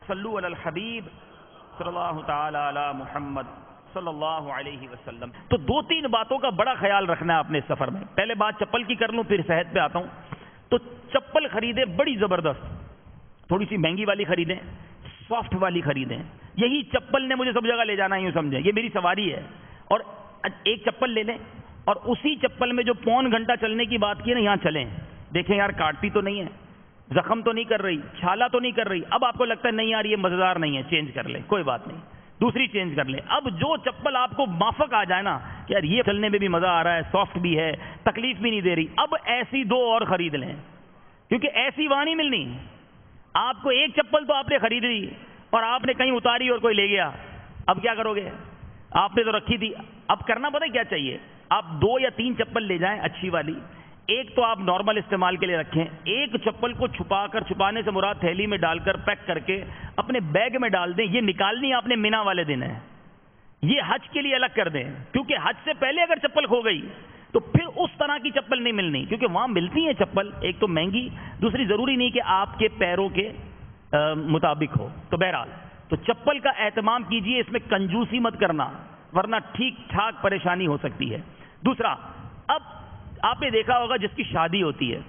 صلو علی الحبیب صلی اللہ تعالی علی محمد صلی اللہ علیہ وسلم. تو دو تین باتوں کا بڑا خیال رکھنا ہے اپنے سفر میں. پہلے بات چپل کی کر لوں پھر صحت پہ آتا ہوں. تو چپل خریدیں بڑی زبردست، تھوڑی سی مہنگی والی خریدیں، سافٹ والی خریدیں. یہی چپل نے مجھے سب جگہ لے جانا ہے، یوں سمجھیں یہ میری سواری ہے. اور ایک چپل لے لیں اور اسی چپل میں جو پون گھنٹہ چلنے کی بات کی نا یہاں چلیں، دیکھیں یار کاٹتی تو نہیں ہے، زخم تو نہیں کر رہی، چھالا تو نہیں کر رہی. اب آپ کو لگتا ہے نہیں یار یہ مزیدار نہیں ہے، چینج کر لیں، کوئی بات نہیں، دوسری چینج کر لیں. اب جو چپل آپ کو مافق آ جائے نا کہ یار یہ چلنے میں بھی مزہ آ رہا ہے، سافٹ بھی ہے، تکلیف بھی نہیں دے رہی، اب ایسی دو اور خرید لیں، کیونکہ ایسی وہاں نہیں ملنی. آپ کو ایک چپل تو آپ نے خرید لی اور آپ نے کہیں اتاری اور کوئی لے گیا، اب کیا کرو گے؟ آپ نے تو رکھی تھی. اب کرنا پتہ کیا چاہیے، آپ 2 یا 3 چپل لے جائیں اچھی والی. ایک تو آپ نارمل استعمال کے لیے رکھیں، ایک چپل کو چھپا کر، چھپانے سے مراد تھیلی میں ڈال کر پیک کر کے اپنے بیگ میں ڈال دیں. یہ نکالنی آپ نے مینا والے دن ہے، یہ حج کے لیے الگ کر دیں، کیونکہ حج سے پہلے اگر چپل کھو گئی تو پھر اس طرح کی چپل نہیں ملنی، کیونکہ وہاں ملتی ہیں چپل، ایک تو مہنگی، دوسری ضروری نہیں کہ آپ کے پیروں کے مطابق ہو. تو بہرحال تو چپل کا اہتمام کیجئے، اس میں کنجوسی مت کرنا ورنہ ٹھیک ٹھاک پریشانی ہو سکتی ہے. دوسرا، اب آپ نے دیکھا ہوگا جس کی شادی ہوتی ہے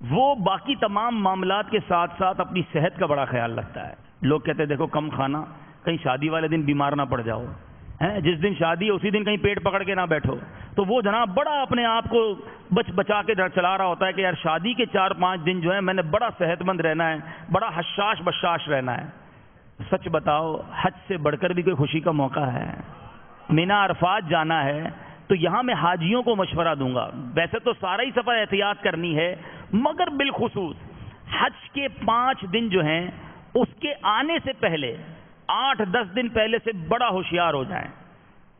وہ باقی تمام معاملات کے ساتھ ساتھ اپنی صحت کا بڑا خیال رکھتا ہے. لوگ کہتے ہیں دیکھو کم کھانا، کہیں شادی والے دن بیمار نہ پڑ جاؤ، جس دن شادی ہے اسی دن کہیں پیٹ پکڑ کے نہ بیٹھو. تو وہ جناب بڑا اپنے آپ کو بچا کے چلا رہا ہوتا ہے کہ یار شادی کے 4-5 دن جو ہے میں نے بڑا صحت مند رہنا ہے، بڑا حشاش بشاش رہنا ہے. سچ بتاؤ حج سے بڑھ کر بھی کوئی خوشی کا موقع ہے؟ مینا عرفات جانا ہے تو یہاں میں حاجیوں کو مشورہ دوں گا، ویسے تو سارا ہی سفر احتیاط کرنی ہے، مگر بالخصوص حج کے 5 دن جو ہیں اس کے آنے سے پہلے 8-10 دن پہلے سے بڑا ہوشیار ہو جائیں.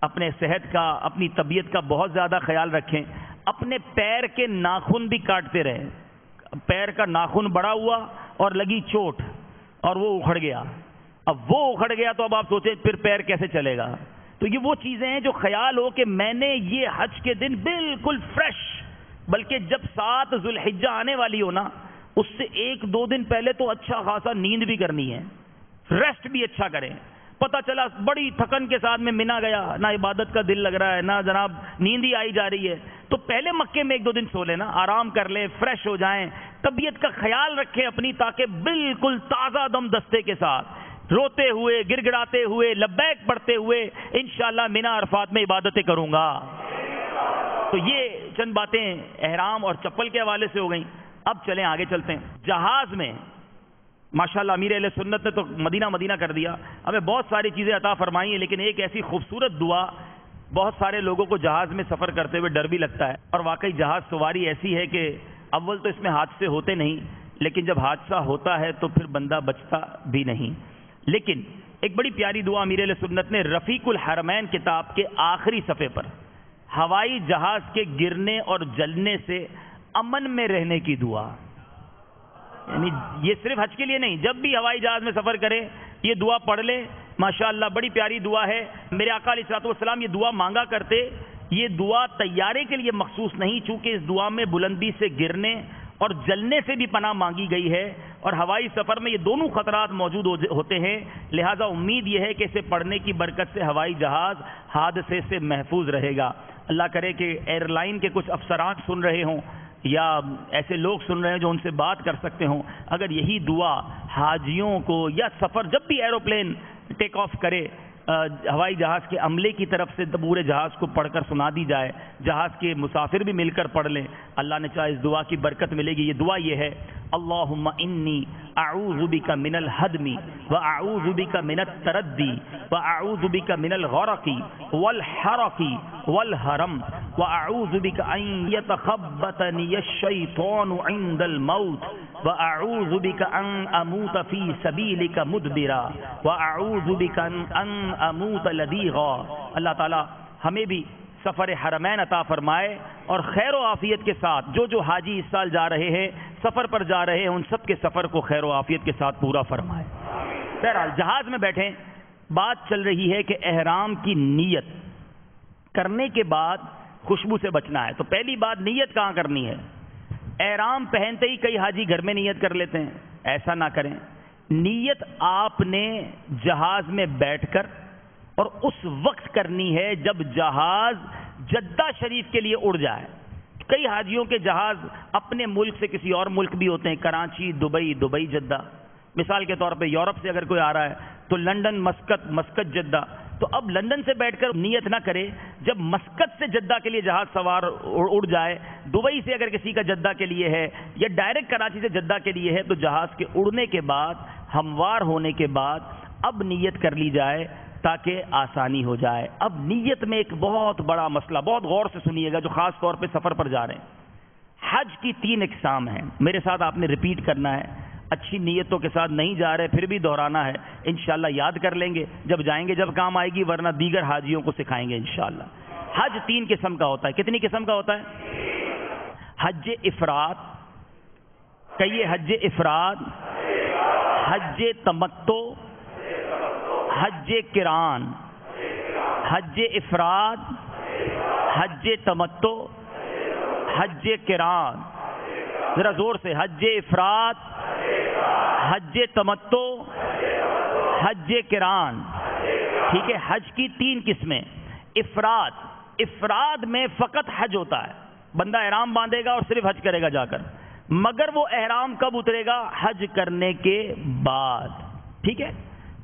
اپنے صحت کا، اپنی طبیعت کا بہت زیادہ خیال رکھیں. اپنے پیر کے ناخن بھی کاٹتے رہیں. پیر کا ناخن بڑا ہوا اور لگی چوٹ اور وہ اکھڑ گیا، اب وہ اکھڑ گیا تو اب آپ سوچیں پھر پیر کیسے چلے گا. تو یہ وہ چیزیں ہیں جو خیال ہو کہ میں نے یہ حج کے دن بالکل فریش، بلکہ جب 7 ذو الحجہ آنے والی ہو نا اس سے 1-2 دن پہلے تو اچھا خاصا نیند بھی کرنی ہے، ریسٹ بھی اچھا کریں. پتہ چلا بڑی تھکن کے ساتھ میں مینا گیا، نہ عبادت کا دل لگ رہا ہے، نہ جناب نیند ہی آئی جا رہی ہے، تو پہلے مکے میں 1-2 دن سو لینا، آرام کر لیں، فریش ہو جائیں. طبیعت کا خیال رکھیں اپنی، تاکہ بالکل تازہ دم دستے کے ساتھ روتے ہوئے، گڑ گڑاتے ہوئے، لبیک پڑھتے ہوئے انشاءاللہ مینا عرفات میں عبادتیں کروں گا. تو یہ چند باتیں احرام اور چپل کے حوالے سے ہو گئیں. اب چلیں آگے چلتے ہیں. جہاز میں ماشاءاللہ امیر اہل سنت نے تو مدینہ کر دیا، ہمیں بہت ساری چیزیں عطا فرمائی ہیں، لیکن ایک ایسی خوبصورت دعا، بہت سارے لوگوں کو جہاز میں سفر کرتے ہوئے ڈر بھی لگتا ہے، اور واقعی جہاز سواری ایسی ہے کہ اول تو اس میں حادثے ہوتے نہیں، لیکن جب حادثہ ہوتا ہے تو پھر بندہ بچتا بھی نہیں. لیکن ایک بڑی پیاری دعا امیر اہل سنت نے رفیق الحرمین کتاب کے آخری صفحے پر، ہوائی جہاز کے گرنے اور جلنے سے امن میں رہنے کی دعا، یعنی یہ صرف حج کے لیے نہیں، جب بھی ہوائی جہاز میں سفر کرے یہ دعا پڑھ لے. ماشاءاللہ بڑی پیاری دعا ہے. میرے آقا علیہ الصلوۃ والسلام یہ دعا مانگا کرتے. یہ دعا طیارے کے لیے مخصوص نہیں، چونکہ اس دعا میں بلندی سے گرنے اور جلنے سے بھی پناہ مانگی گئی ہے، اور ہوائی سفر میں یہ دونوں خطرات موجود ہوتے ہیں. لہذا امید یہ ہے کہ اسے پڑھنے کی برکت سے ہوائی جہاز حادثے سے محفوظ رہے گا. اللہ کرے کہ ایئر لائن کے کچھ افسران سن رہے ہوں یا ایسے لوگ سن رہے ہیں جو ان سے بات کر سکتے ہوں، اگر یہی دعا حاجیوں کو یا سفر جب بھی ایروپلین ٹیک آف کرے ہوائی جہاز کے عملے کی طرف سے پورے جہاز کو پڑھ کر سنا دی جائے، جہاز کے مسافر بھی مل کر پڑھ لیں، اللہ نے چاہے اس دعا کی برکت ملے گی. یہ دعا یہ ہے: اللہم انی اعوذ بک من الہدم واعوذ بک من التردی واعوذ بک من الغرق والحرق والحرم واعوذ بک ان یتخبطنی الشیطان عند الموت واعوذ بک ان اموت فی سبیلک مدبرا واعوذ بک ان اموت لدیغا. اللہ تعالی ہمیں بھی سفر حرمین عطا فرمائے اور خیر و عافیت کے ساتھ جو حاجی اس سال جا رہے ہیں، سفر پر جا رہے ہیں، ان سب کے سفر کو خیر و عافیت کے ساتھ پورا فرمائے. بہرحال جہاز میں بیٹھیں، بات چل رہی ہے کہ احرام کی نیت کرنے کے بعد خوشبو سے بچنا ہے. تو پہلی بات نیت کہاں کرنی ہے؟ احرام پہنتے ہی کئی حاجی گھر میں نیت کر لیتے ہیں، ایسا نہ کریں. نیت آپ نے جہاز میں بیٹھ کر اور اس وقت کرنی ہے جب جہاز جدہ شریف کے لیے اڑ جائے. کئی حاجیوں کے جہاز اپنے ملک سے کسی اور ملک بھی ہوتے ہیں، کراچی، دبئی، دبئی جدہ. مثال کے طور پہ یورپ سے اگر کوئی آ رہا ہے تو لندن، مسقط، مسقط جدہ. تو اب لندن سے بیٹھ کر نیت نہ کرے، جب مسقط سے جدہ کے لیے جہاز سوار اڑ جائے، دبئی سے اگر کسی کا جدہ کے لیے ہے یا ڈائریکٹ کراچی سے جدہ کے لیے ہے، تو جہاز کے اڑنے کے بعد، ہموار ہونے کے بعد اب نیت کر لی جائے تاکہ آسانی ہو جائے. اب نیت میں ایک بہت بڑا مسئلہ، بہت غور سے سنیے گا جو خاص طور پہ سفر پر جا رہے ہیں. حج کی 3 اقسام ہیں، میرے ساتھ آپ نے ریپیٹ کرنا ہے. اچھی نیتوں کے ساتھ نہیں جا رہے پھر بھی دہرانا ہے، انشاءاللہ یاد کر لیں گے جب جائیں گے، جب کام آئے گی، ورنہ دیگر حاجیوں کو سکھائیں گے انشاءاللہ. حج 3 قسم کا ہوتا ہے. کتنی قسم کا ہوتا ہے؟ حج افراد، کہیے حج افراد، حج تمتع، حج قران. حج افراد، حج تمتع، حج قران. ذرا زور سے، حج افراد، حج تمتع، حج قران. ٹھیک ہے. حج کی 3 قسمیں. افراد میں فقط حج ہوتا ہے، بندہ احرام باندھے گا اور صرف حج کرے گا جا کر، مگر وہ احرام کب اترے گا؟ حج کرنے کے بعد. ٹھیک ہے.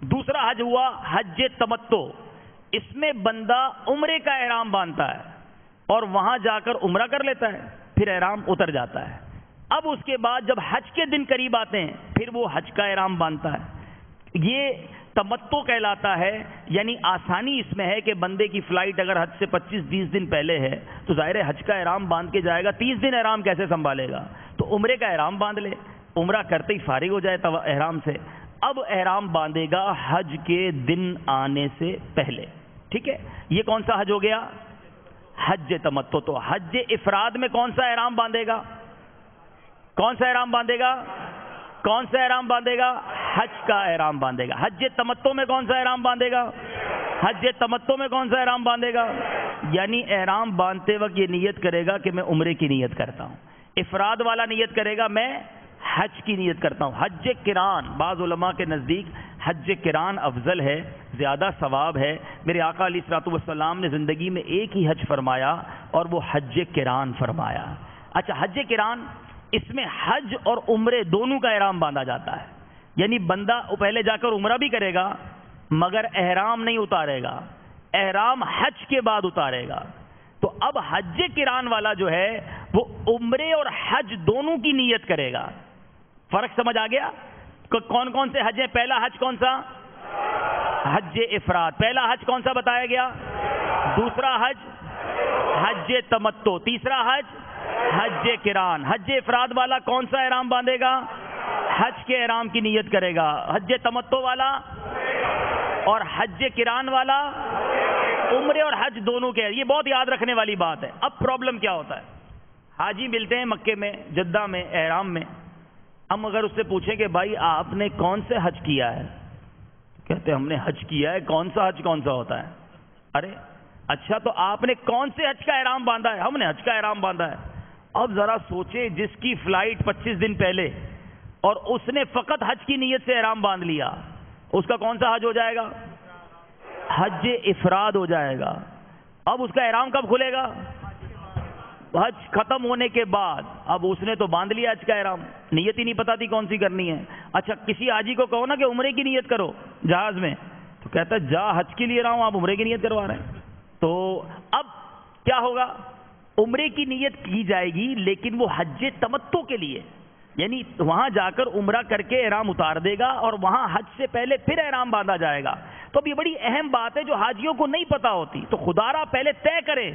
دوسرا حج ہوا حج تمتع. اس میں بندہ عمرے کا احرام باندھتا ہے اور وہاں جا کر عمرہ کر لیتا ہے، پھر احرام اتر جاتا ہے. اب اس کے بعد جب حج کے دن قریب آتے ہیں پھر وہ حج کا احرام باندھتا ہے. یہ تمتع کہلاتا ہے. یعنی آسانی اس میں ہے کہ بندے کی فلائٹ اگر حج سے 25-20 دن پہلے ہے تو ظاہر ہے حج کا احرام باندھ کے جائے گا، 30 دن احرام کیسے سنبھالے گا؟ تو عمرے کا احرام باندھ لے، عمرہ کرتے ہی فارغ ہو جائے احرام سے. اب احرام باندھے گا حج کے دن آنے سے پہلے. ٹھیک ہے. یہ کون سا حج ہو گیا؟ حج تمتع. تو حج افراد میں کون سا احرام باندھے گا؟ کون سا احرام باندھے گا؟ کون سا احرام باندھے گا؟ حج کا احرام باندھے گا. حج تمتع میں کون سا احرام باندھے گا؟ حج تمتع میں کون سا احرام باندھے گا؟ یعنی احرام باندھتے وقت یہ نیت کرے گا کہ میں عمرے کی نیت کرتا ہوں. افراد والا نیت کرے گا میں حج کی نیت کرتا ہوں. حج قران، بعض علماء کے نزدیک حج قران افضل ہے، زیادہ ثواب ہے. میرے آقا علیہ الصلوۃ والسلام نے زندگی میں ایک ہی حج فرمایا اور وہ حج قران فرمایا. اچھا، حج قران، اس میں حج اور عمرے دونوں کا احرام باندھا جاتا ہے. یعنی بندہ پہلے جا کر عمرہ بھی کرے گا مگر احرام نہیں اتارے گا، احرام حج کے بعد اتارے گا. تو اب حج قران والا جو ہے وہ عمرے اور حج دونوں کی نیت کرے گا. فرق سمجھ آ گیا؟ کون کون سے حج ہیں؟ پہلا حج کون سا؟ حج افراد. پہلا حج کون سا بتایا گیا؟ دوسرا حج حج تمتع. تیسرا حج حج قران. حج افراد والا کون سا احرام باندھے گا؟ حج کے احرام کی نیت کرے گا. حج تمتع والا اور حج قران والا عمرے اور حج دونوں کے. یہ بہت یاد رکھنے والی بات ہے. اب پرابلم کیا ہوتا ہے؟ حاجی ملتے ہیں مکے میں، جدہ میں، احرام میں. ہم اگر اس سے پوچھیں کہ بھائی آپ نے کون سے حج کیا ہے، کہتے ہیں ہم نے حج کیا ہے. کون سا حج کون سا ہوتا ہے؟ ارے اچھا، تو آپ نے کون سے حج کا احرام باندھا ہے؟ ہم نے حج کا احرام باندھا ہے. اب ذرا سوچیں، جس کی فلائٹ 25 دن پہلے اور اس نے فقط حج کی نیت سے احرام باندھ لیا، اس کا کون سا حج ہو جائے گا؟ حج افراد ہو جائے گا. اب اس کا احرام کب کھلے گا؟ حج ختم ہونے کے بعد. اب اس نے تو باندھ لیا حج کا احرام، نیت ہی نہیں پتا تھی کون سی کرنی ہے. اچھا، کسی حاجی کو کہو نا کہ عمرے کی نیت کرو جہاز میں، تو کہتا ہے جا حج کے لیے رہا ہوں، آپ عمرے کی نیت کروا رہے ہیں. تو اب کیا ہوگا؟ عمرے کی نیت کی جائے گی لیکن وہ حج تمتع کے لیے، یعنی وہاں جا کر عمرہ کر کے احرام اتار دے گا اور وہاں حج سے پہلے پھر احرام باندھا جائے گا. تو اب یہ بڑی اہم بات ہے جو حاجیوں کو نہیں پتا ہوتی. تو خدا را پہلے طے کرے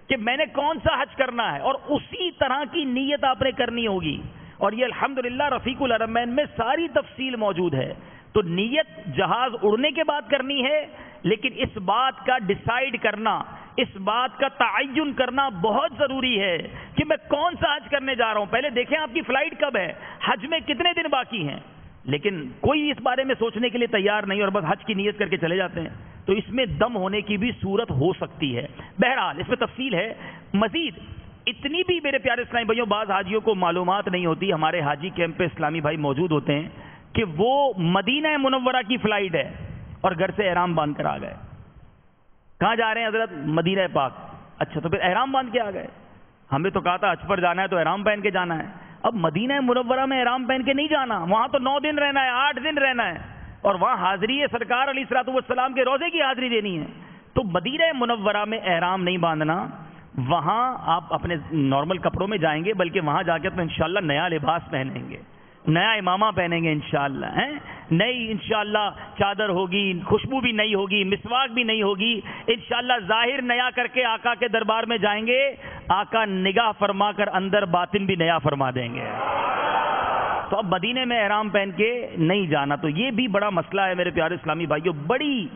کہ میں نے کون سا حج کرنا ہے اور اسی طرح کی نیت آپ نے کرنی ہوگی. اور یہ الحمدللہ رفیق الحرمین میں ساری تفصیل موجود ہے. تو نیت جہاز اڑنے کے بعد کرنی ہے، لیکن اس بات کا ڈیسائیڈ کرنا، اس بات کا تعین کرنا بہت ضروری ہے کہ میں کون سا حج کرنے جا رہا ہوں. پہلے دیکھیں آپ کی فلائٹ کب ہے، حج میں کتنے دن باقی ہیں. لیکن کوئی اس بارے میں سوچنے کے لیے تیار نہیں اور بس حج کی نیت کر کے چلے جاتے ہیں. تو اس میں دم ہونے کی بھی صورت ہو سکتی ہے. بہرحال اس میں تفصیل ہے. مزید اتنی بھی میرے پیارے اسلامی بھائیوں بعض حاجیوں کو معلومات نہیں ہوتی. ہمارے حاجی کیمپ پہ اسلامی بھائی موجود ہوتے ہیں کہ وہ مدینہ منورہ کی فلائٹ ہے اور گھر سے احرام باندھ کر آ گئے. کہاں جا رہے ہیں حضرت؟ مدینہ پاک. اچھا تو پھر احرام باندھ کے آ گئے. ہمیں تو کہا تھا حج پر جانا ہے تو احرام پہن کے جانا ہے. اب مدینہ منورہ میں احرام پہن کے نہیں جانا, وہاں تو 9 دن رہنا ہے, 8 دن رہنا ہے, اور وہاں حاضری ہے سرکار علیہ الصلوۃ والسلام کے روضے کی حاضری دینی ہے. تو مدینہ منورہ میں احرام نہیں باندھنا, وہاں آپ اپنے نارمل کپڑوں میں جائیں گے, بلکہ وہاں جا کے تو انشاءاللہ نیا لباس پہنیں گے, نیا امامہ پہنیں گے انشاءاللہ, نئی انشاءاللہ چادر ہوگی, خوشبو بھی نئی ہوگی, مسواک بھی نئی ہوگی, انشاءاللہ ظاہر نیا کر کے آقا کے دربار میں جائیں گے, آقا نگاہ فرما کر اندر باطن بھی نیا فرما دیں گے. تو اب مدینے میں احرام پہن کے نہیں جانا, تو یہ بھی بڑا مسئلہ ہے میرے پیارے اسلامی بھائیوں, بڑی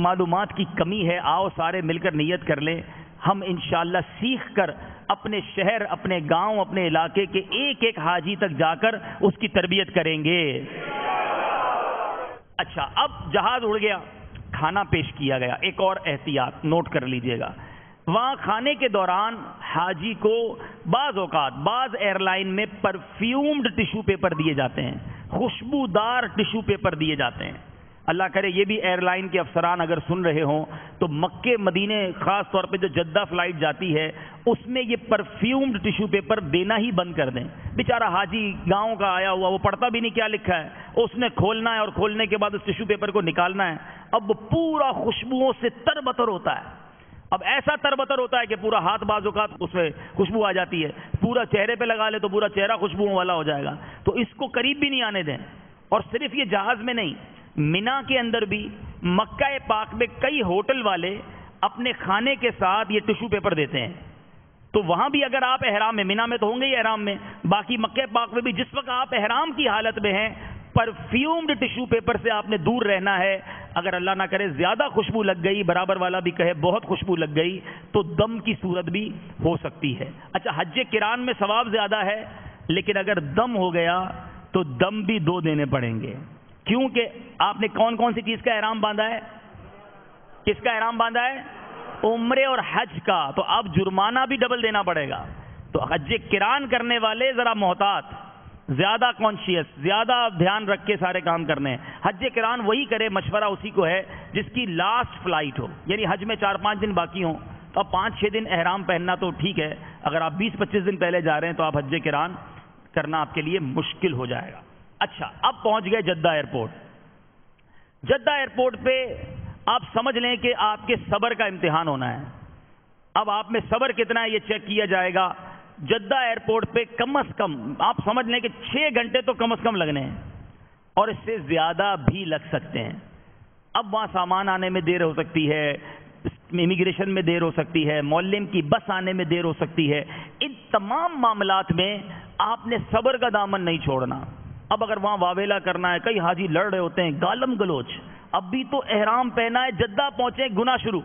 معلومات کی کمی ہے. آؤ سارے مل کر نیت کر لیں, ہم انشاءاللہ سیکھ کر اپنے شہر, اپنے گاؤں, اپنے علاقے کے ایک ایک حاجی تک جا کر اس کی تربیت کریں گے. اچھا, اب جہاز اڑ گیا, کھانا پیش کیا گیا. ایک اور احتیاط نوٹ کر لیجئے گا, وہاں کھانے کے دوران حاجی کو بعض اوقات بعض ایئر لائن میں پرفیومڈ ٹیشو پیپر دیے جاتے ہیں, خوشبودار ٹیشو پیپر دیے جاتے ہیں. اللہ کرے یہ بھی ایئر لائن کے افسران اگر سن رہے ہوں تو مکے مدینے خاص طور پہ جو جدہ فلائٹ جاتی ہے اس میں یہ پرفیومڈ ٹیشو پیپر دینا ہی بند کر دیں. بیچارہ حاجی گاؤں کا آیا ہوا, وہ پڑھتا بھی نہیں کیا لکھا ہے, اس نے کھولنا ہے اور کھولنے کے بعد اس ٹیشو پیپر کو نکالنا ہے. اب وہ پورا خوشبوؤں سے تربتر ہوتا ہے. اب ایسا تربتر ہوتا ہے کہ پورا ہاتھ بعض اوقات اس میں خوشبو آ جاتی ہے, پورا چہرے پہ لگا لے تو پورا چہرہ خوشبوؤں والا ہو جائے گا. تو اس کو قریب بھی نہیں آنے دیں. اور صرف یہ جہاز میں نہیں, مینا کے اندر بھی, مکہ پاک میں کئی ہوٹل والے اپنے کھانے کے ساتھ یہ ٹیشو پیپر دیتے ہیں. تو وہاں بھی اگر آپ احرام میں, مینا میں تو ہوں گے ہی احرام میں, باقی مکہ پاک میں بھی جس وقت آپ احرام کی حالت میں ہیں, پرفیومڈ ٹیشو پیپر سے آپ نے دور رہنا ہے. اگر اللہ نہ کرے زیادہ خوشبو لگ گئی, برابر والا بھی کہے بہت خوشبو لگ گئی, تو دم کی صورت بھی ہو سکتی ہے. اچھا, حج کران میں ثواب زیادہ ہے, لیکن اگر دم ہو گیا تو دم بھی 2 دینے پڑیں گے. کیونکہ آپ نے کون کون سی چیز کا احرام باندھا ہے؟ کس کا احرام باندھا ہے؟ عمرے اور حج کا. تو اب جرمانہ بھی ڈبل دینا پڑے گا. تو حج کران کرنے والے ذرا محتاط, زیادہ کانشیس, زیادہ دھیان رکھ کے سارے کام کرنے ہیں. حج کران وہی کرے, مشورہ اسی کو ہے جس کی لاسٹ فلائٹ ہو, یعنی حج میں 4-5 دن باقی ہوں, تو اب 5-6 دن احرام پہننا تو ٹھیک ہے. اگر آپ 20-25 دن پہلے جا رہے ہیں تو آپ حج کران کرنا آپ کے لیے مشکل ہو جائے گا. اچھا, اب پہنچ گئے جدہ ایئرپورٹ. جدہ ایئرپورٹ پہ آپ سمجھ لیں کہ آپ کے صبر کا امتحان ہونا ہے. اب آپ میں صبر کتنا ہے یہ چیک کیا جائے گا. جدہ ایئرپورٹ پہ کم از کم آپ سمجھ لیں کہ 6 گھنٹے تو کم از کم لگنے ہیں, اور اس سے زیادہ بھی لگ سکتے ہیں. اب وہاں سامان آنے میں دیر ہو سکتی ہے, امیگریشن میں دیر ہو سکتی ہے, معلم کی بس آنے میں دیر ہو سکتی ہے. ان تمام معاملات میں آپ نے صبر کا دامن نہیں چھوڑنا. اب اگر وہاں واویلا کرنا ہے, کئی حاجی لڑ رہے ہوتے ہیں, گالم گلوچ, اب بھی تو احرام پہنا ہے, جدہ پہنچے گناہ شروع,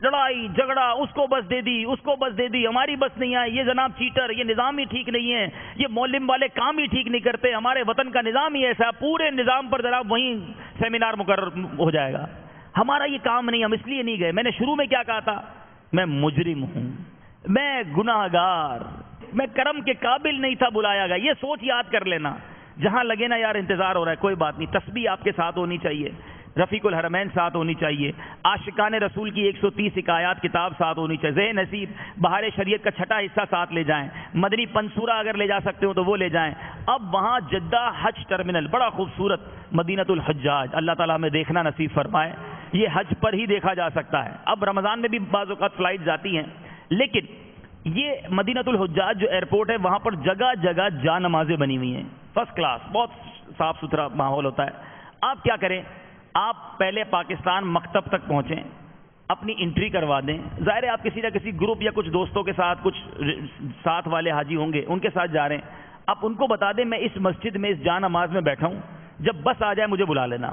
لڑائی جھگڑا, اس کو بس دے دی, اس کو بس دے دی, ہماری بس نہیں آئی, یہ جناب چیٹر, یہ نظام ہی ٹھیک نہیں ہے, یہ معلم والے کام ہی ٹھیک نہیں کرتے, ہمارے وطن کا نظام ہی ایسا, پورے نظام پر جناب وہیں سیمینار مقرر ہو جائے گا. ہمارا یہ کام نہیں, ہم اس لیے نہیں گئے. میں نے شروع میں کیا کہا تھا؟ میں مجرم ہوں, میں گناہ گار, میں کرم کے قابل نہیں تھا, بلایا گیا. یہ سوچ یاد کر لینا. جہاں لگے نا یار انتظار ہو رہا ہے, کوئی بات نہیں, تسبیح آپ کے ساتھ ہونی چاہیے, رفیق الحرمین ساتھ ہونی چاہیے, عاشقان رسول کی 130 حکایات کتاب ساتھ ہونی چاہیے, ذہن نصیب بہار شریعت کا 6واں حصہ ساتھ لے جائیں, مدنی پنسورہ اگر لے جا سکتے ہو تو وہ لے جائیں. اب وہاں جدہ حج ٹرمینل بڑا خوبصورت, مدینۃ الحجاج, اللہ تعالیٰ ہمیں دیکھنا نصیب فرمائے. یہ حج پر ہی دیکھا جا سکتا ہے. اب رمضان میں بھی بعض اوقات فلائٹ جاتی ہیں, لیکن یہ مدینۃ الحجاج جو ایئرپورٹ ہے وہاں پر جگہ جگہ جا نمازیں بنی ہوئی ہیں, فرسٹ کلاس, بہت صاف ستھرا ماحول ہوتا ہے. آپ کیا کریں, آپ پہلے پاکستان مکتب تک پہنچیں, اپنی انٹری کروا دیں. ظاہر ہے آپ کسی نہ کسی گروپ یا کچھ دوستوں کے ساتھ, کچھ ساتھ والے حاجی ہوں گے, ان کے ساتھ جا رہے ہیں. آپ ان کو بتا دیں میں اس مسجد میں اس جا نماز میں بیٹھا ہوں, جب بس آ جائے مجھے بلا لینا.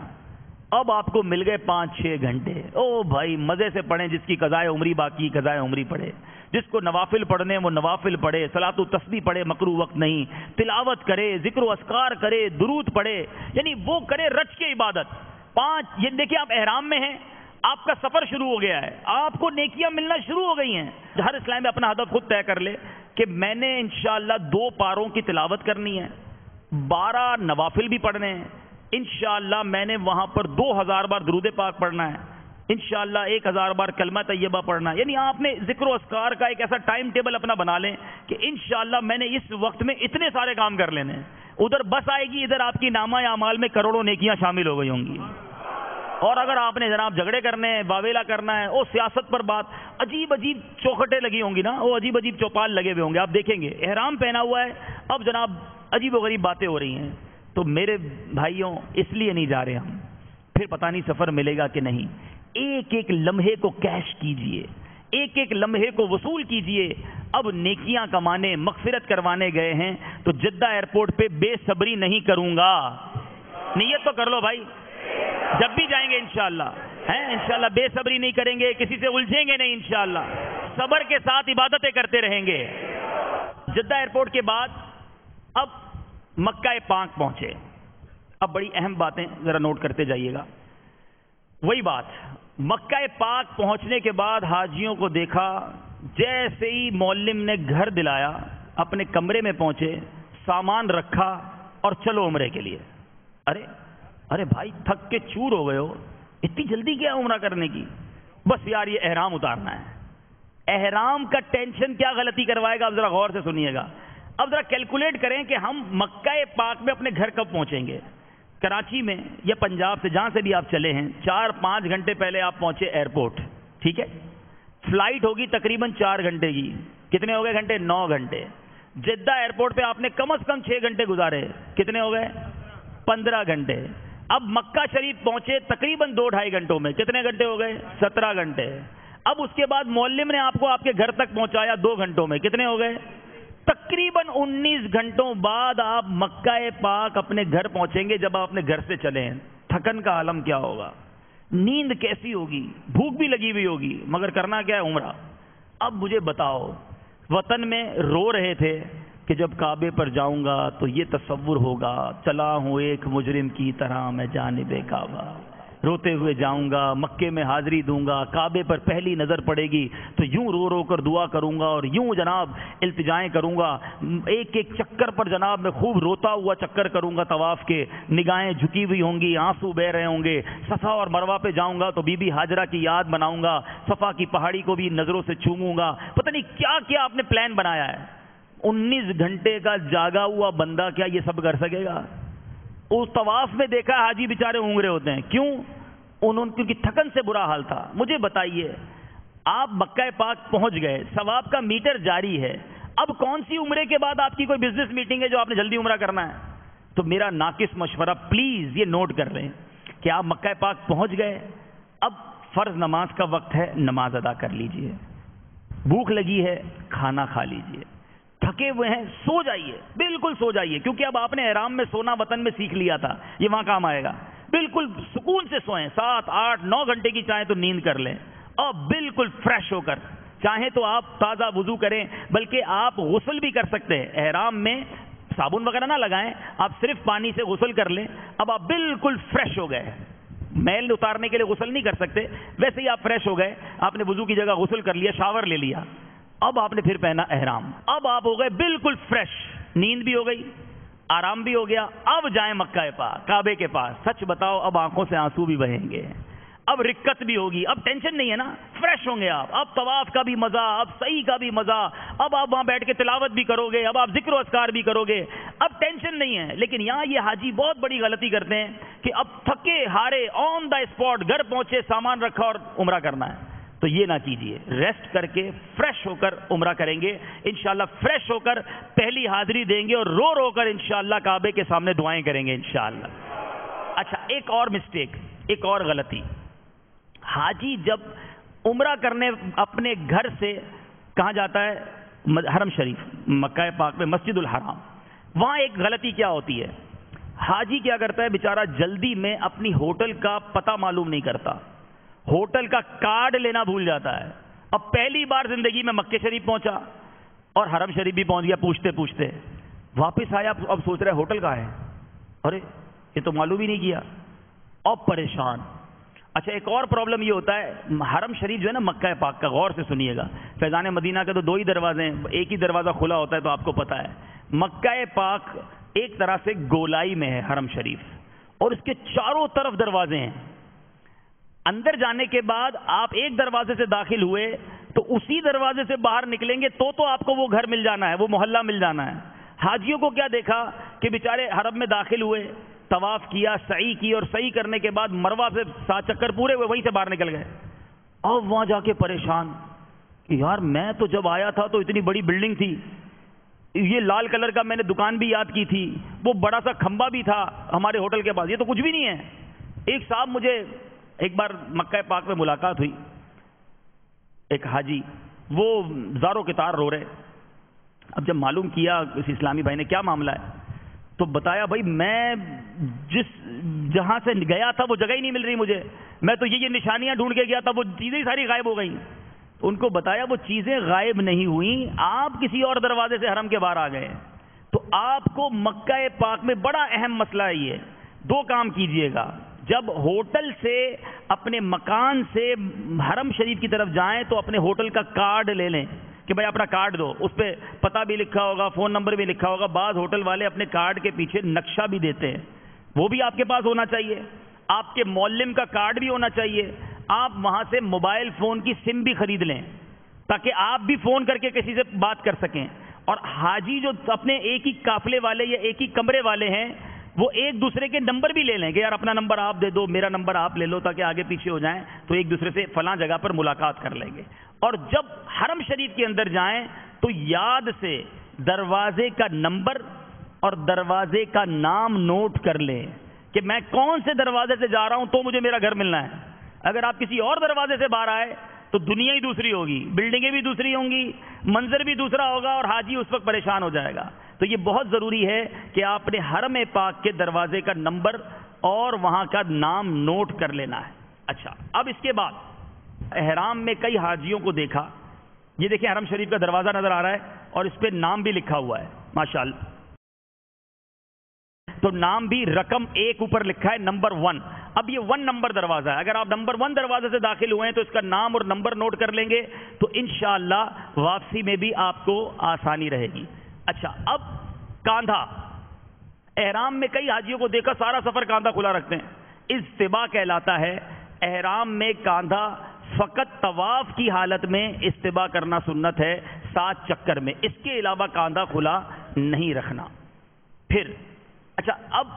اب آپ کو مل گئے 5-6 گھنٹے. او بھائی مزے سے پڑھیں, جس کی قضائے عمری باقی قضائے عمری پڑھے, جس کو نوافل پڑھنے وہ نوافل پڑھے, صلاۃ و تسبیح پڑھے, مکروہ وقت نہیں, تلاوت کرے, ذکر و اذکار کرے, درود پڑھے, یعنی وہ کرے رچ کے عبادت. 5 یہ دیکھیں آپ احرام میں ہیں, آپ کا سفر شروع ہو گیا ہے, آپ کو نیکیاں ملنا شروع ہو گئی ہیں. ہر اسلام میں اپنا ہدف خود طے کر لے کہ میں نے انشاءاللہ 2 پاروں کی تلاوت کرنی ہے, 12 نوافل بھی پڑھنے ہیں, انشاءاللہ میں نے وہاں پر 2000 بار درود پاک پڑھنا ہے، انشاءاللہ 1000 بار کلمہ طیبہ پڑھنا ہے. یعنی آپ نے ذکر و اذکار کا ایک ایسا ٹائم ٹیبل اپنا بنا لیں کہ انشاءاللہ میں نے اس وقت میں اتنے سارے کام کر لینے ہیں. ادھر بس آئے گی، ادھر آپ کی نامہ اعمال میں کروڑوں نیکیاں شامل ہو گئی ہوں گی. اور اگر آپ نے جناب جھگڑے کرنے ہیں، واویلا کرنا ہے، وہ سیاست پر بات، عجیب عجیب چوکھٹیں لگی ہوں گی نا، وہ عجیب عجیب چوپال لگے ہوئے ہوں گے. آپ دیکھیں گے احرام پہنا ہوا ہے، اب جناب عجیب و غریب باتیں ہو رہی ہیں. تو میرے بھائیوں اس لیے نہیں جا رہے ہم، پھر پتہ نہیں سفر ملے گا کہ نہیں. ایک ایک لمحے کو کیش کیجئے، ایک ایک لمحے کو وصول کیجئے. اب نیکیاں کمانے، مغفرت کروانے گئے ہیں تو جدہ ایئرپورٹ پہ بے صبری نہیں کروں گا. نیت تو کر لو بھائی، جب بھی جائیں گے انشاءاللہ انشاءاللہ بے صبری نہیں کریں گے، کسی سے الجھیں گے نہیں، انشاءاللہ صبر کے ساتھ عبادتیں کرتے رہیں گے. جدہ ایئرپورٹ کے بعد اب مکہ پاک پہنچے. اب بڑی اہم باتیں ذرا نوٹ کرتے جائیے گا. وہی بات، مکہ پاک پہنچنے کے بعد حاجیوں کو دیکھا، جیسے ہی معلم نے گھر دلایا اپنے کمرے میں پہنچے، سامان رکھا اور چلو عمرے کے لیے. ارے بھائی تھک کے چور ہو گئے ہو، اتنی جلدی کیا عمرہ کرنے کی؟ بس یار یہ احرام اتارنا ہے. احرام کا ٹینشن کیا غلطی کروائے گا؟ اب ذرا غور سے سنیے گا. اب ذرا کیلکولیٹ کریں کہ ہم مکہ پاک میں اپنے گھر کب پہنچیں گے. کراچی میں یا پنجاب سے جہاں سے بھی آپ چلے ہیں 4-5 گھنٹے پہلے آپ پہنچے ایئرپورٹ، ٹھیک ہے. فلائٹ ہوگی تقریباً 4 گھنٹے کی. کتنے ہو گئے گھنٹے؟ 9 گھنٹے. جدہ ایئرپورٹ پہ آپ نے کم از کم 6 گھنٹے گزارے. کتنے ہو گئے؟ 15 گھنٹے. اب مکہ شریف پہنچے تقریباً 2-2.5 گھنٹوں میں. کتنے گھنٹے ہو گئے؟ 17 گھنٹے. اب اس کے بعد معلم نے آپ کو آپ کے گھر تک پہنچایا 2 گھنٹوں میں. کتنے ہو گئے؟ تقریباً 19 گھنٹوں بعد آپ مکہ پاک اپنے گھر پہنچیں گے. جب آپ اپنے گھر سے چلے ہیں تھکن کا عالم کیا ہوگا، نیند کیسی ہوگی، بھوک بھی لگی ہوئی ہوگی، مگر کرنا کیا ہے؟ عمرہ. اب مجھے بتاؤ، وطن میں رو رہے تھے کہ جب کعبے پر جاؤں گا تو یہ تصور ہوگا چلا ہوں ایک مجرم کی طرح میں جانب کعبہ، روتے ہوئے جاؤں گا، مکے میں حاضری دوں گا، کعبے پر پہلی نظر پڑے گی تو یوں رو رو کر دعا کروں گا اور یوں جناب التجائیں کروں گا. ایک ایک چکر پر جناب میں خوب روتا ہوا چکر کروں گا طواف کے، نگاہیں جھکی ہوئی ہوں گی، آنسو بہ رہے ہوں گے. صفا اور مروہ پہ جاؤں گا تو بی بی ہاجرہ کی یاد بناؤں گا، صفا کی پہاڑی کو بھی نظروں سے چوموں گا. پتہ نہیں کیا کیا آپ نے پلان بنایا ہے. 19 گھنٹے کا جاگا ہوا بندہ کیا یہ سب کر سکے گا؟ اس طواف میں دیکھا حاجی بیچارے اونگرے ہوتے ہیں. کیوں؟ کیونکہ تھکن سے برا حال تھا. مجھے بتائیے، آپ مکہ پاک پہنچ گئے، ثواب کا میٹر جاری ہے. اب کون سی عمرے کے بعد آپ کی کوئی بزنس میٹنگ ہے جو آپ نے جلدی عمرہ کرنا ہے؟ تو میرا ناقص مشورہ پلیز یہ نوٹ کر لیں کہ آپ مکہ پاک پہنچ گئے، اب فرض نماز کا وقت ہے، نماز ادا کر لیجئے. بھوک لگی ہے، کھانا کھا لیجئے. تھکے ہوئے ہیں، سو جائیے، بالکل سو جائیے. کیونکہ اب آپ نے احرام میں سونا وطن میں سیکھ لیا تھا، یہ وہاں کام آئے گا. بالکل سکون سے سوئیں، 7, 8, 9 گھنٹے کی چاہیں تو نیند کر لیں اور بالکل فریش ہو کر. چاہیں تو آپ تازہ وضو کریں، بلکہ آپ غسل بھی کر سکتے ہیں. احرام میں صابن وغیرہ نہ لگائیں، آپ صرف پانی سے غسل کر لیں. اب آپ بالکل فریش ہو گئے. میل اتارنے کے لیے غسل نہیں کر سکتے، ویسے ہی آپ فریش ہو گئے. آپ نے وضو کی جگہ غسل کر لیا، شاور لے لیا. اب آپ نے پھر پہنا احرام. اب آپ ہو گئے بالکل فریش، نیند بھی ہو گئی، آرام بھی ہو گیا. اب جائیں مکہ پاک، کعبے کے پاس. سچ بتاؤ اب آنکھوں سے آنسو بھی بہیں گے، اب رکت بھی ہوگی، اب ٹینشن نہیں ہے نا، فریش ہوں گے آپ. اب طواف کا بھی مزہ، اب سعی کا بھی مزہ، اب آپ وہاں بیٹھ کے تلاوت بھی کرو گے، اب آپ ذکر و اذکار بھی کرو گے، اب ٹینشن نہیں ہے. لیکن یہاں یہ حاجی بہت بڑی غلطی کرتے ہیں کہ اب تھکے ہارے آن دا اسپاٹ گھر پہنچے، سامان رکھا اور عمرہ کرنا ہے. تو یہ نہ کیجئے، ریسٹ کر کے فریش ہو کر عمرہ کریں گے انشاءاللہ. فریش ہو کر پہلی حاضری دیں گے اور رو رو کر انشاءاللہ کعبے کے سامنے دعائیں کریں گے انشاءاللہ. اچھا، ایک اور مسٹیک، ایک اور غلطی. حاجی جب عمرہ کرنے اپنے گھر سے کہاں جاتا ہے؟ حرم شریف، مکہ پاک میں مسجد الحرام. وہاں ایک غلطی کیا ہوتی ہے، حاجی کیا کرتا ہے بیچارہ، جلدی میں اپنی ہوٹل کا پتہ معلوم نہیں کرتا، ہوٹل کا کارڈ لینا بھول جاتا ہے. اب پہلی بار زندگی میں مکہ شریف پہنچا اور حرم شریف بھی پہنچ گیا، پوچھتے پوچھتے واپس آیا. اب سوچ رہے ہوٹل کہاں ہے، ارے یہ تو معلوم ہی نہیں کیا. اب پریشان. اچھا، ایک اور پرابلم یہ ہوتا ہے، حرم شریف جو ہے نا مکہ پاک کا، غور سے سنیے گا، فیضان مدینہ کے تو 2 ہی دروازے ہیں، ایک ہی دروازہ کھلا ہوتا ہے تو آپ کو پتا ہے. مکہ پاک ایک طرح سے گولائی میں ہے حرم شریف، اور اس کے چاروں طرف دروازے ہیں. اندر جانے کے بعد آپ ایک دروازے سے داخل ہوئے تو اسی دروازے سے باہر نکلیں گے تو آپ کو وہ گھر مل جانا ہے, وہ محلہ مل جانا ہے. حاجیوں کو کیا دیکھا کہ بیچارے حرم میں داخل ہوئے, طواف کیا, سعی کی, اور سعی کرنے کے بعد مروہ سے 7 چکر پورے ہوئے, وہیں سے باہر نکل گئے. اب وہاں جا کے پریشان کہ یار میں تو جب آیا تھا تو اتنی بڑی بلڈنگ تھی, یہ لال کلر کا میں نے دکان بھی یاد کی تھی, وہ بڑا سا کھمبا بھی تھا ہمارے ہوٹل کے پاس, یہ تو کچھ بھی نہیں ہے. ایک صاحب, مجھے ایک بار مکہ پاک میں ملاقات ہوئی, ایک حاجی, وہ زاروں کے تار رو رہے. اب جب معلوم کیا کسی اسلامی بھائی نے کیا معاملہ ہے, تو بتایا بھائی میں جہاں سے گیا تھا وہ جگہ ہی نہیں مل رہی مجھے, میں تو یہ نشانیاں ڈھونڈ کے گیا تھا, وہ چیزیں ہی ساری غائب ہو گئیں. ان کو بتایا وہ چیزیں غائب نہیں ہوئیں, آپ کسی اور دروازے سے حرم کے باہر آ گئے. تو آپ کو مکہ پاک میں بڑا اہم مسئلہ ہے یہ. 2 کام کیجئے گا, جب ہوٹل سے اپنے مکان سے حرم شریف کی طرف جائیں تو اپنے ہوٹل کا کارڈ لے لیں کہ بھائی اپنا کارڈ دو, اس پہ پتہ بھی لکھا ہوگا, فون نمبر بھی لکھا ہوگا. بعض ہوٹل والے اپنے کارڈ کے پیچھے نقشہ بھی دیتے ہیں, وہ بھی آپ کے پاس ہونا چاہیے. آپ کے معلم کا کارڈ بھی ہونا چاہیے. آپ وہاں سے موبائل فون کی سم بھی خرید لیں تاکہ آپ بھی فون کر کے کسی سے بات کر سکیں. اور حاجی جو اپنے ایک ہی قافلے والے یا ایک ہی کمرے والے ہیں, وہ ایک دوسرے کے نمبر بھی لے لیں کہ یار اپنا نمبر آپ دے دو, میرا نمبر آپ لے لو, تاکہ آگے پیچھے ہو جائیں تو ایک دوسرے سے فلاں جگہ پر ملاقات کر لیں گے. اور جب حرم شریف کے اندر جائیں تو یاد سے دروازے کا نمبر اور دروازے کا نام نوٹ کر لیں کہ میں کون سے دروازے سے جا رہا ہوں تو مجھے میرا گھر ملنا ہے. اگر آپ کسی اور دروازے سے باہر آئے تو دنیا ہی دوسری ہوگی, بلڈنگیں بھی دوسری ہوں گی, منظر بھی دوسرا ہوگا, اور حاجی اس وقت پریشان ہو جائے گا. تو یہ بہت ضروری ہے کہ آپ نے حرم پاک کے دروازے کا نمبر اور وہاں کا نام نوٹ کر لینا ہے. اچھا, اب اس کے بعد احرام میں کئی حاجیوں کو دیکھا, یہ دیکھیں حرم شریف کا دروازہ نظر آ رہا ہے اور اس پہ نام بھی لکھا ہوا ہے ماشاءاللہ. تو نام بھی رقم 1 اوپر لکھا ہے, نمبر 1. اب یہ 1 نمبر دروازہ ہے, اگر آپ نمبر 1 دروازے سے داخل ہوئے ہیں تو اس کا نام اور نمبر نوٹ کر لیں گے تو انشاءاللہ واپسی میں بھی آپ کو آسانی رہے گی. اچھا, اب کاندھا, احرام میں کئی حاجیوں کو دیکھا سارا سفر کاندھا کھلا رکھتے ہیں, استباء کہلاتا ہے. احرام میں کاندھا فقط طواف کی حالت میں استباء کرنا سنت ہے 7 چکر میں, اس کے علاوہ کاندھا کھلا نہیں رکھنا. پھر اچھا, اب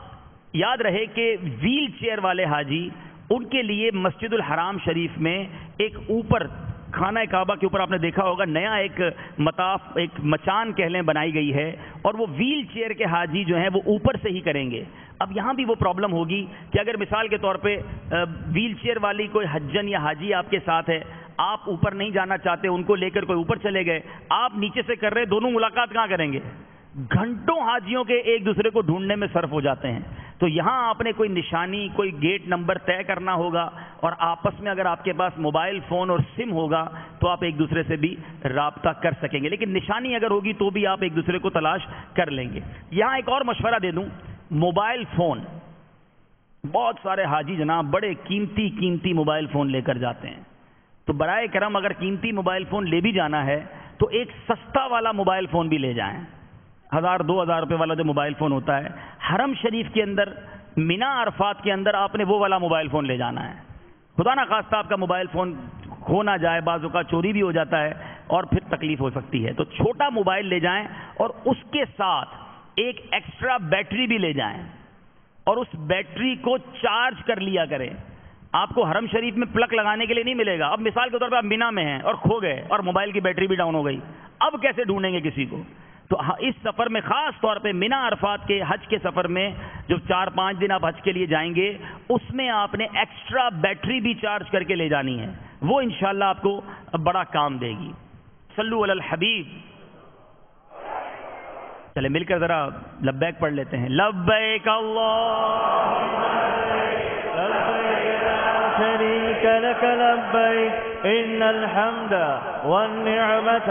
یاد رہے کہ ویل چیئر والے حاجی, ان کے لیے مسجد الحرام شریف میں ایک اوپر خانہ کعبہ کے اوپر آپ نے دیکھا ہوگا نیا ایک مطاف, ایک مچان کہہ لیں بنائی گئی ہے, اور وہ ویل چیئر کے حاجی جو ہیں وہ اوپر سے ہی کریں گے. اب یہاں بھی وہ پرابلم ہوگی کہ اگر مثال کے طور پہ ویل چیئر والی کوئی حجن یا حاجی آپ کے ساتھ ہے, آپ اوپر نہیں جانا چاہتے, ان کو لے کر کوئی اوپر چلے گئے, آپ نیچے سے کر رہے, دونوں ملاقات کہاں کریں گے؟ گھنٹوں حاجیوں کے ایک دوسرے کو ڈھونڈنے میں صرف ہو جاتے ہیں. تو یہاں آپ نے کوئی نشانی, کوئی گیٹ نمبر طے کرنا ہوگا, اور آپس میں اگر آپ کے پاس موبائل فون اور سم ہوگا تو آپ ایک دوسرے سے بھی رابطہ کر سکیں گے. لیکن نشانی اگر ہوگی تو بھی آپ ایک دوسرے کو تلاش کر لیں گے. یہاں ایک اور مشورہ دے دوں, موبائل فون, بہت سارے حاجی جناب بڑے قیمتی قیمتی موبائل فون لے کر جاتے ہیں. تو برائے کرم اگر قیمتی موبائل فون لے بھی جانا ہے تو ایک سستا والا موبائل فون بھی لے جائیں. 1000-2000 روپے والا جو موبائل فون ہوتا ہے, حرم شریف کے اندر مینا عرفات کے اندر آپ نے وہ والا موبائل فون لے جانا ہے. خدا نہ خواستہ آپ کا موبائل فون کھو نہ جائے, بعض اوقات چوری بھی ہو جاتا ہے اور پھر تکلیف ہو سکتی ہے. تو چھوٹا موبائل لے جائیں اور اس کے ساتھ ایک ایکسٹرا بیٹری بھی لے جائیں, اور اس بیٹری کو چارج کر لیا کریں. آپ کو حرم شریف میں پلگ لگانے کے لیے نہیں ملے گا. اب مثال کے طور پہ آپ مینا میں ہیں اور کھو گئے اور موبائل کی بیٹری بھی ڈاؤن ہو گئی, اب کیسے ڈھونڈیں گے کسی کو؟ تو اس سفر میں خاص طور پہ مینا عرفات کے حج کے سفر میں جو 4-5 دن آپ حج کے لیے جائیں گے, اس میں آپ نے ایکسٹرا بیٹری بھی چارج کر کے لے جانی ہے, وہ انشاءاللہ آپ کو بڑا کام دے گی. صلو علی الحبیب. چلے مل کر ذرا لبیک پڑھ لیتے ہیں. لبیک اللہم شريك لك لبيك إن الحمد والنعمة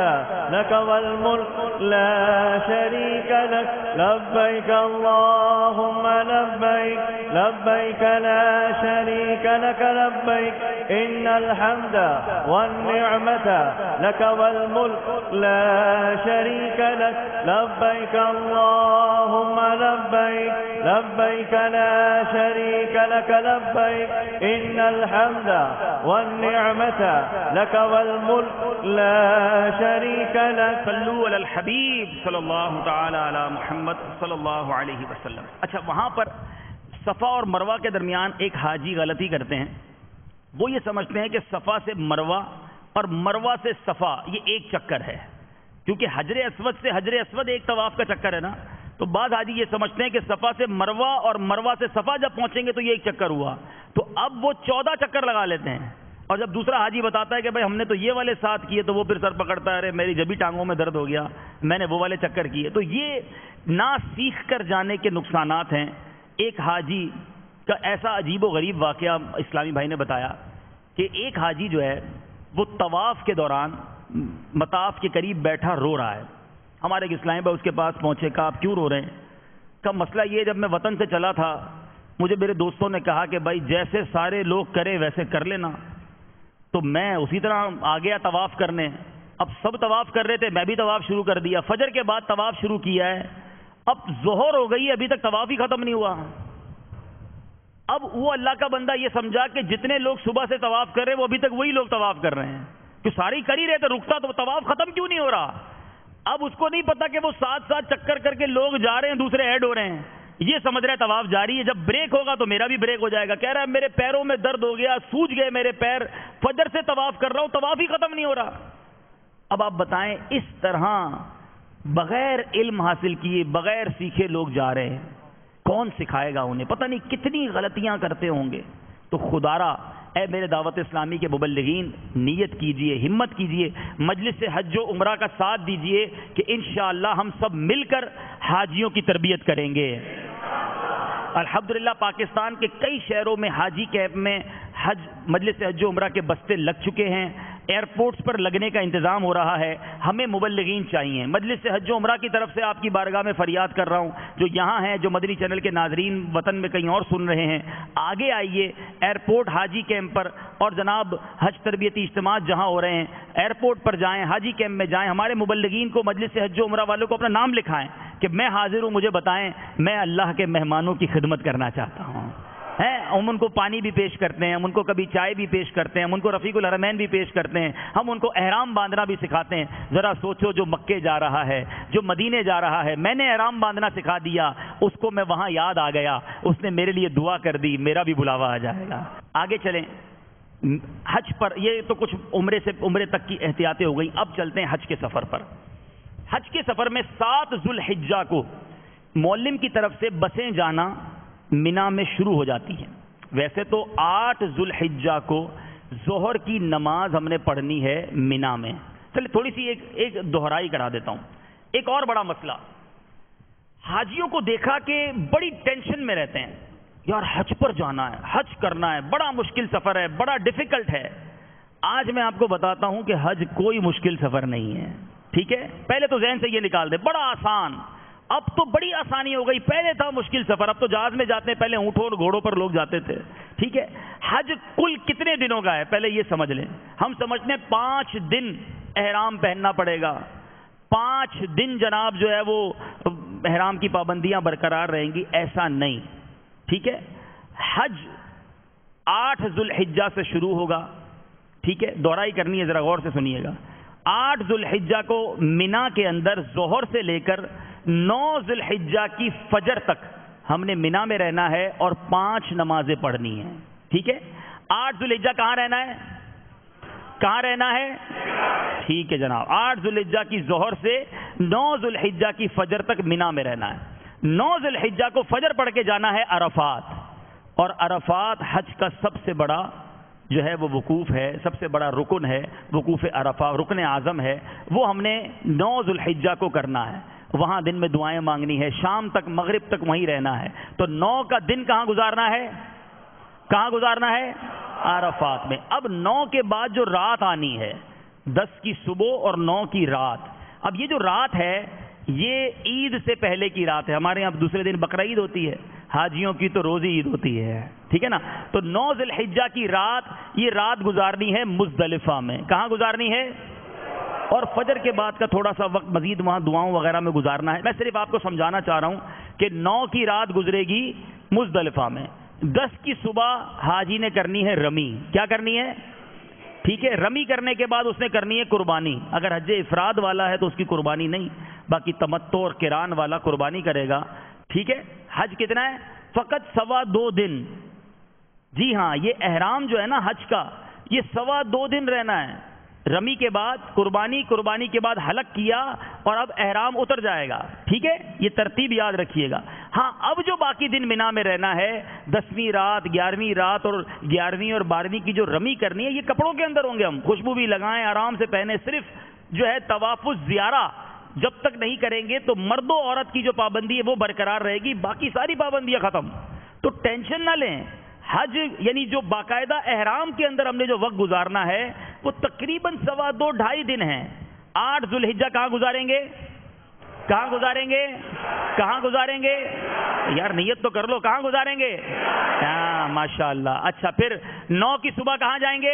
لك والملك لا شريك لك لبيك اللهم لبيك لبيك لا شريك لك لبيك إن الحمد والنعمة لك والملك لا شريك لك لبيك اللهم لبيك لبيك لا شريك لك لبيك إن الحمد والنعمة لك والملك لا شريك لك صلو علی الحبیب صلی اللہ تعالی علی محمد صلی اللہ علیہ وسلم. اچھا، وہاں پر صفا اور مروہ کے درمیان ایک حاجی غلطی کرتے ہیں. وہ یہ سمجھتے ہیں کہ صفا سے مروہ اور مروہ سے صفا یہ ایک چکر ہے، کیونکہ حجر اسود سے حجر اسود ایک طواف کا چکر ہے نا. تو بعض حاجی یہ سمجھتے ہیں کہ صفا سے مروہ اور مروہ سے صفا جب پہنچیں گے تو یہ ایک چکر ہوا، تو اب وہ 14 چکر لگا لیتے ہیں. اور جب دوسرا حاجی بتاتا ہے کہ بھائی ہم نے تو یہ والے ساتھ کیے، تو وہ پھر سر پکڑتا ہے، ارے میری جبھی ٹانگوں میں درد ہو گیا، میں نے وہ والے چکر کیے. تو یہ نہ سیکھ کر جانے کے نقصانات ہیں. ایک حاجی کا ایسا عجیب و غریب واقعہ اسلامی بھائی نے بتایا کہ ایک حاجی جو ہے وہ طواف کے دوران مطاف کے قریب بیٹھا رو رہا ہے. ہمارے ایک اسلامی بھائی اس کے پاس پہنچے، کہا آپ کیوں رو رہے ہیں؟ کا مسئلہ یہ، جب میں وطن سے چلا تھا مجھے میرے دوستوں نے کہا کہ بھائی جیسے سارے لوگ کرے ویسے کر لینا، تو میں اسی طرح آ گیا طواف کرنے. اب سب طواف کر رہے تھے، میں بھی طواف شروع کر دیا. فجر کے بعد طواف شروع کیا ہے، اب ظہر ہو گئی، ابھی تک طواف ہی ختم نہیں ہوا. اب وہ اللہ کا بندہ یہ سمجھا کہ جتنے لوگ صبح سے طواف کر رہے ہیں وہ ابھی تک وہی لوگ طواف کر رہے ہیں، کہ ساری کر ہی رہے تھے، رکتا تو طواف ختم کیوں نہیں ہو رہا. اب اس کو نہیں پتا کہ وہ 7 چکر کر کے لوگ جا رہے ہیں، دوسرے ایڈ ہو رہے ہیں. یہ سمجھ رہے طواف جاری ہے، جب بریک ہوگا تو میرا بھی بریک ہو جائے گا. کہہ رہا ہے میرے پیروں میں درد ہو گیا، سوج گئے میرے پیر، فجر سے طواف کر رہا ہوں، طواف ہی ختم نہیں ہو رہا. اب آپ بتائیں، اس طرح بغیر علم حاصل کیے، بغیر سیکھے لوگ جا رہے ہیں، کون سکھائے گا انہیں؟ پتہ نہیں کتنی غلطیاں کرتے ہوں گے. تو خدارا اے میرے دعوت اسلامی کے مبلغین، نیت کیجئے، ہمت کیجئے، مجلس حج و عمرہ کا ساتھ دیجئے کہ انشاءاللہ ہم سب مل کر حاجیوں کی تربیت کریں گے. الحمدللہ پاکستان کے کئی شہروں میں حاجی کیمپ میں حج مجلس حج و عمرہ کے بستے لگ چکے ہیں، ایئرپورٹس پر لگنے کا انتظام ہو رہا ہے. ہمیں مبلغین چاہیے. مجلس حج و عمرہ کی طرف سے آپ کی بارگاہ میں فریاد کر رہا ہوں، جو یہاں ہیں، جو مدنی چینل کے ناظرین وطن میں کہیں اور سن رہے ہیں، آگے آئیے ایئرپورٹ حاجی کیمپ پر، اور جناب حج تربیتی اجتماعات جہاں ہو رہے ہیں ایئرپورٹ پر جائیں، حاجی کیمپ میں جائیں، ہمارے مبلغین کو، مجلس حج و عمرہ والوں کو اپنا نام لکھائیں کہ میں حاضر ہوں، مجھے بتائیں، میں اللہ کے مہمانوں کی خدمت کرنا چاہتا ہوں. ہم ان کو پانی بھی پیش کرتے ہیں، ہم ان کو کبھی چائے بھی پیش کرتے ہیں، ہم ان کو رفیق الحرمین بھی پیش کرتے ہیں، ہم ان کو احرام باندھنا بھی سکھاتے ہیں. ذرا سوچو، جو مکے جا رہا ہے، جو مدینے جا رہا ہے، میں نے احرام باندھنا سکھا دیا، اس کو میں وہاں یاد آ گیا، اس نے میرے لیے دعا کر دی، میرا بھی بلاوا آ جائے گا. آگے چلیں حج پر. یہ تو کچھ عمرے تک کی احتیاطیں ہو گئی. اب چلتے ہیں حج کے سفر پر. حج کے سفر میں 7 ذوالحجہ کو مولم کی طرف سے بسیں جانا منا میں شروع ہو جاتی ہیں. ویسے تو 8 ذوالحجہ کو ظہر کی نماز ہم نے پڑھنی ہے منا میں. چلیے تھوڑی سی ایک دہرائی کرا دیتا ہوں. ایک اور بڑا مسئلہ، حاجیوں کو دیکھا کہ بڑی ٹینشن میں رہتے ہیں، یار حج پر جانا ہے، حج کرنا ہے، بڑا مشکل سفر ہے، بڑا ڈیفیکلٹ ہے. آج میں آپ کو بتاتا ہوں کہ حج کوئی مشکل سفر نہیں ہے. ٹھیک ہے، پہلے تو ذہن سے یہ نکال دے، بڑا آسان. اب تو بڑی آسانی ہو گئی، پہلے تھا مشکل سفر، اب تو جہاز میں جاتے ہیں، پہلے اونٹوں اور گھوڑوں پر لوگ جاتے تھے. ٹھیک ہے، حج کل کتنے دنوں کا ہے پہلے یہ سمجھ لیں. ہم سمجھتے ہیں 5 دن احرام پہننا پڑے گا، 5 دن جناب جو ہے وہ احرام کی پابندیاں برقرار رہیں گی. ایسا نہیں. ٹھیک ہے، حج 8 ذوالحجہ سے شروع ہوگا. ٹھیک ہے، دہرائی کرنی ہے، ذرا غور سے سنیے گا. 8 ذوالحجہ کو منا کے اندر ظہر سے لے کر 9 ذوالحجہ کی فجر تک ہم نے منا میں رہنا ہے اور 5 نمازیں پڑھنی ہیں. ٹھیک ہے، 8 ذوالحجہ کہاں رہنا ہے؟ کہاں رہنا ہے؟ ٹھیک ہے جناب، 8 ذوالحجہ کی ظہر سے 9 ذوالحجہ کی فجر تک منا میں رہنا ہے. 9 ذوالحجہ کو فجر پڑھ کے جانا ہے عرفات. اور عرفات حج کا سب سے بڑا جو ہے وہ وقوف ہے، سب سے بڑا رکن ہے، وقوف عرفہ رکن اعظم ہے. وہ ہم نے 9 ذوالحجہ کو کرنا ہے. وہاں دن میں دعائیں مانگنی ہے، شام تک مغرب تک وہیں رہنا ہے. تو 9 کا دن کہاں گزارنا ہے؟ کہاں گزارنا ہے؟ عرفات میں. اب 9 کے بعد جو رات آنی ہے، 10 کی صبح اور 9 کی رات. اب یہ جو رات ہے یہ عید سے پہلے کی رات ہے. ہمارے یہاں دوسرے دن بقرعید ہوتی ہے. حاجیوں کی تو روزی عید ہوتی ہے، ٹھیک ہے نا؟ تو 9 ذی الحجہ کی رات، یہ رات گزارنی ہے مزدلفہ میں. کہاں گزارنی ہے؟ اور فجر کے بعد کا تھوڑا سا وقت مزید وہاں دعاؤں وغیرہ میں گزارنا ہے. میں صرف آپ کو سمجھانا چاہ رہا ہوں کہ 9 کی رات گزرے گی مزدلفہ میں. 10 کی صبح حاجی نے کرنی ہے رمی. کیا کرنی ہے؟ ٹھیک ہے، رمی کرنے کے بعد اس نے کرنی ہے قربانی. اگر حج افراد والا ہے تو اس کی قربانی نہیں، باقی تمتع اور قران والا قربانی کرے گا. ٹھیک ہے، حج کتنا ہے؟ فقط 2.25 دن. جی ہاں، یہ احرام جو ہے نا حج کا، یہ 2.25 دن رہنا ہے. رمی کے بعد قربانی، قربانی کے بعد حلق کیا اور اب احرام اتر جائے گا. ٹھیک ہے، یہ ترتیب یاد رکھیے گا. ہاں، اب جو باقی دن مینا میں رہنا ہے، 10ویں رات، 11ویں رات اور 11ویں اور 12ویں کی جو رمی کرنی ہے، یہ کپڑوں کے اندر ہوں گے. ہم خوشبو بھی لگائیں، آرام سے پہنے. صرف جو ہے طواف الزیارہ جب تک نہیں کریں گے تو مرد و عورت کی جو پابندی ہے وہ برقرار رہے گی، باقی ساری پابندیاں ختم. تو ٹینشن نہ لیں. حج یعنی جو باقاعدہ احرام کے اندر ہم نے جو وقت گزارنا ہے وہ تقریباً 2.25 دن ہیں. 8 ذی الحجہ کہاں گزاریں گے؟ کہاں گزاریں گے؟ کہاں گزاریں گے؟ یار نیت تو کر لو، کہاں گزاریں گے؟ ہاں ماشاء اللہ. اچھا، پھر 9 کی صبح کہاں جائیں گے؟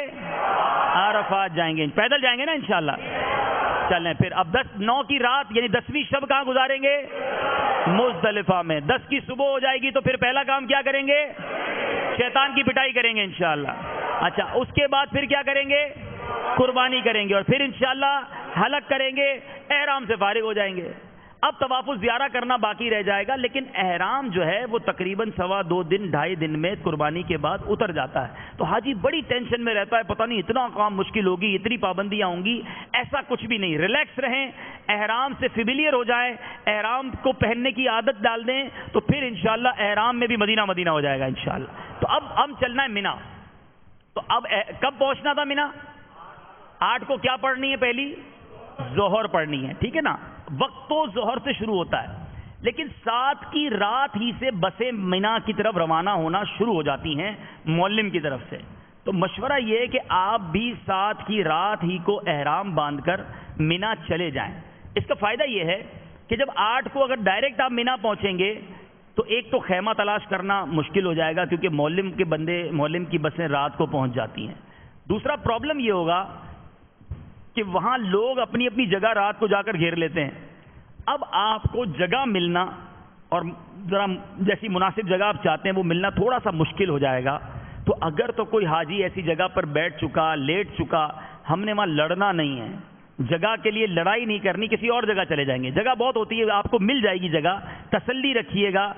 عرفات جائیں گے. پیدل جائیں گے نا انشاءاللہ. چلیں پھر اب 9 کی رات یعنی 10ویں شب کہاں گزاریں گے؟ مزدلفہ میں. 10 کی صبح ہو جائے گی تو پھر پہلا کام کیا کریں گے؟ شیطان کی پٹائی کریں گے انشاءاللہ. اچھا، اس کے بعد پھر کیا کریں گے؟ قربانی کریں گے اور پھر انشاءاللہ حلق کریں گے، احرام سے فارغ ہو جائیں گے. اب طواف الزیارہ کرنا باقی رہ جائے گا، لیکن احرام جو ہے وہ تقریباً 2.25 دن 2.5 دن میں قربانی کے بعد اتر جاتا ہے. تو حاجی بڑی ٹینشن میں رہتا ہے، پتہ نہیں اتنا کام مشکل ہوگی، اتنی پابندیاں ہوں گی. ایسا کچھ بھی نہیں، ریلیکس رہیں، احرام سے فیملیئر ہو جائیں، احرام کو پہننے کی عادت ڈال دیں تو پھر انشاءاللہ احرام میں بھی مدینہ مدینہ ہو جائے گا انشاءاللہ. تو اب ہم چلنا ہے مینا. تو اب کب پہنچنا تھا مینا؟ 8 کو کیا پڑھنی ہے؟ پہلی ظہر پڑھنی ہے. ٹھیک ہے نا؟ وقت تو ظہر سے شروع ہوتا ہے، لیکن 7 کی رات ہی سے بسیں مینا کی طرف روانہ ہونا شروع ہو جاتی ہیں معلم کی طرف سے. تو مشورہ یہ ہے کہ آپ بھی 7 کی رات ہی کو احرام باندھ کر مینا چلے جائیں. اس کا فائدہ یہ ہے کہ جب 8 کو اگر ڈائریکٹ آپ مینا پہنچیں گے تو ایک تو خیمہ تلاش کرنا مشکل ہو جائے گا کیونکہ معلم کی بسیں رات کو پہنچ جاتی ہیں. دوسرا پرابلم یہ ہوگا کہ وہاں لوگ اپنی اپنی جگہ رات کو جا کر گھیر لیتے ہیں. اب آپ کو جگہ ملنا اور ذرا جیسی مناسب جگہ آپ چاہتے ہیں وہ ملنا تھوڑا سا مشکل ہو جائے گا. تو اگر تو کوئی حاجی ایسی جگہ پر بیٹھ چکا، لیٹ چکا، ہم نے وہاں لڑنا نہیں ہے، جگہ کے لیے لڑائی نہیں کرنی، کسی اور جگہ چلے جائیں گے. جگہ بہت ہوتی ہے، آپ کو مل جائے گی جگہ. تسلی رکھیے گا،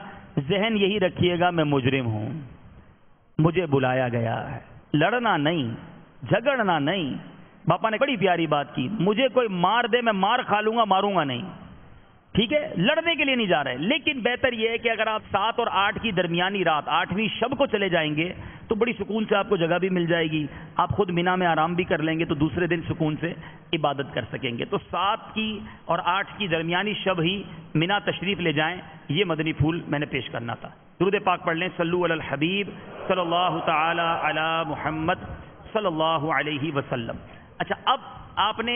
ذہن یہی رکھیے گا میں مجرم ہوں، مجھے بلایا گیا ہے. لڑنا نہیں، جھگڑنا نہیں. باپا نے بڑی پیاری بات کی، مجھے کوئی مار دے میں مار کھا لوں گا، ماروں گا نہیں. ٹھیک ہے، لڑنے کے لیے نہیں جا رہے. لیکن بہتر یہ ہے کہ اگر آپ 7 اور 8 کی درمیانی رات 8ویں شب کو چلے جائیں گے تو بڑی سکون سے آپ کو جگہ بھی مل جائے گی، آپ خود مینا میں آرام بھی کر لیں گے تو دوسرے دن سکون سے عبادت کر سکیں گے. تو 7 کی اور 8 کی درمیانی شب ہی مینا تشریف لے جائیں. یہ مدنی پھول میں نے پیش کرنا تھا. درود پاک پڑھ لیں. صلو علی الحبیب صلی اللہ تعالی علی محمد صلی اللہ علیہ وسلم. اچھا، اب آپ نے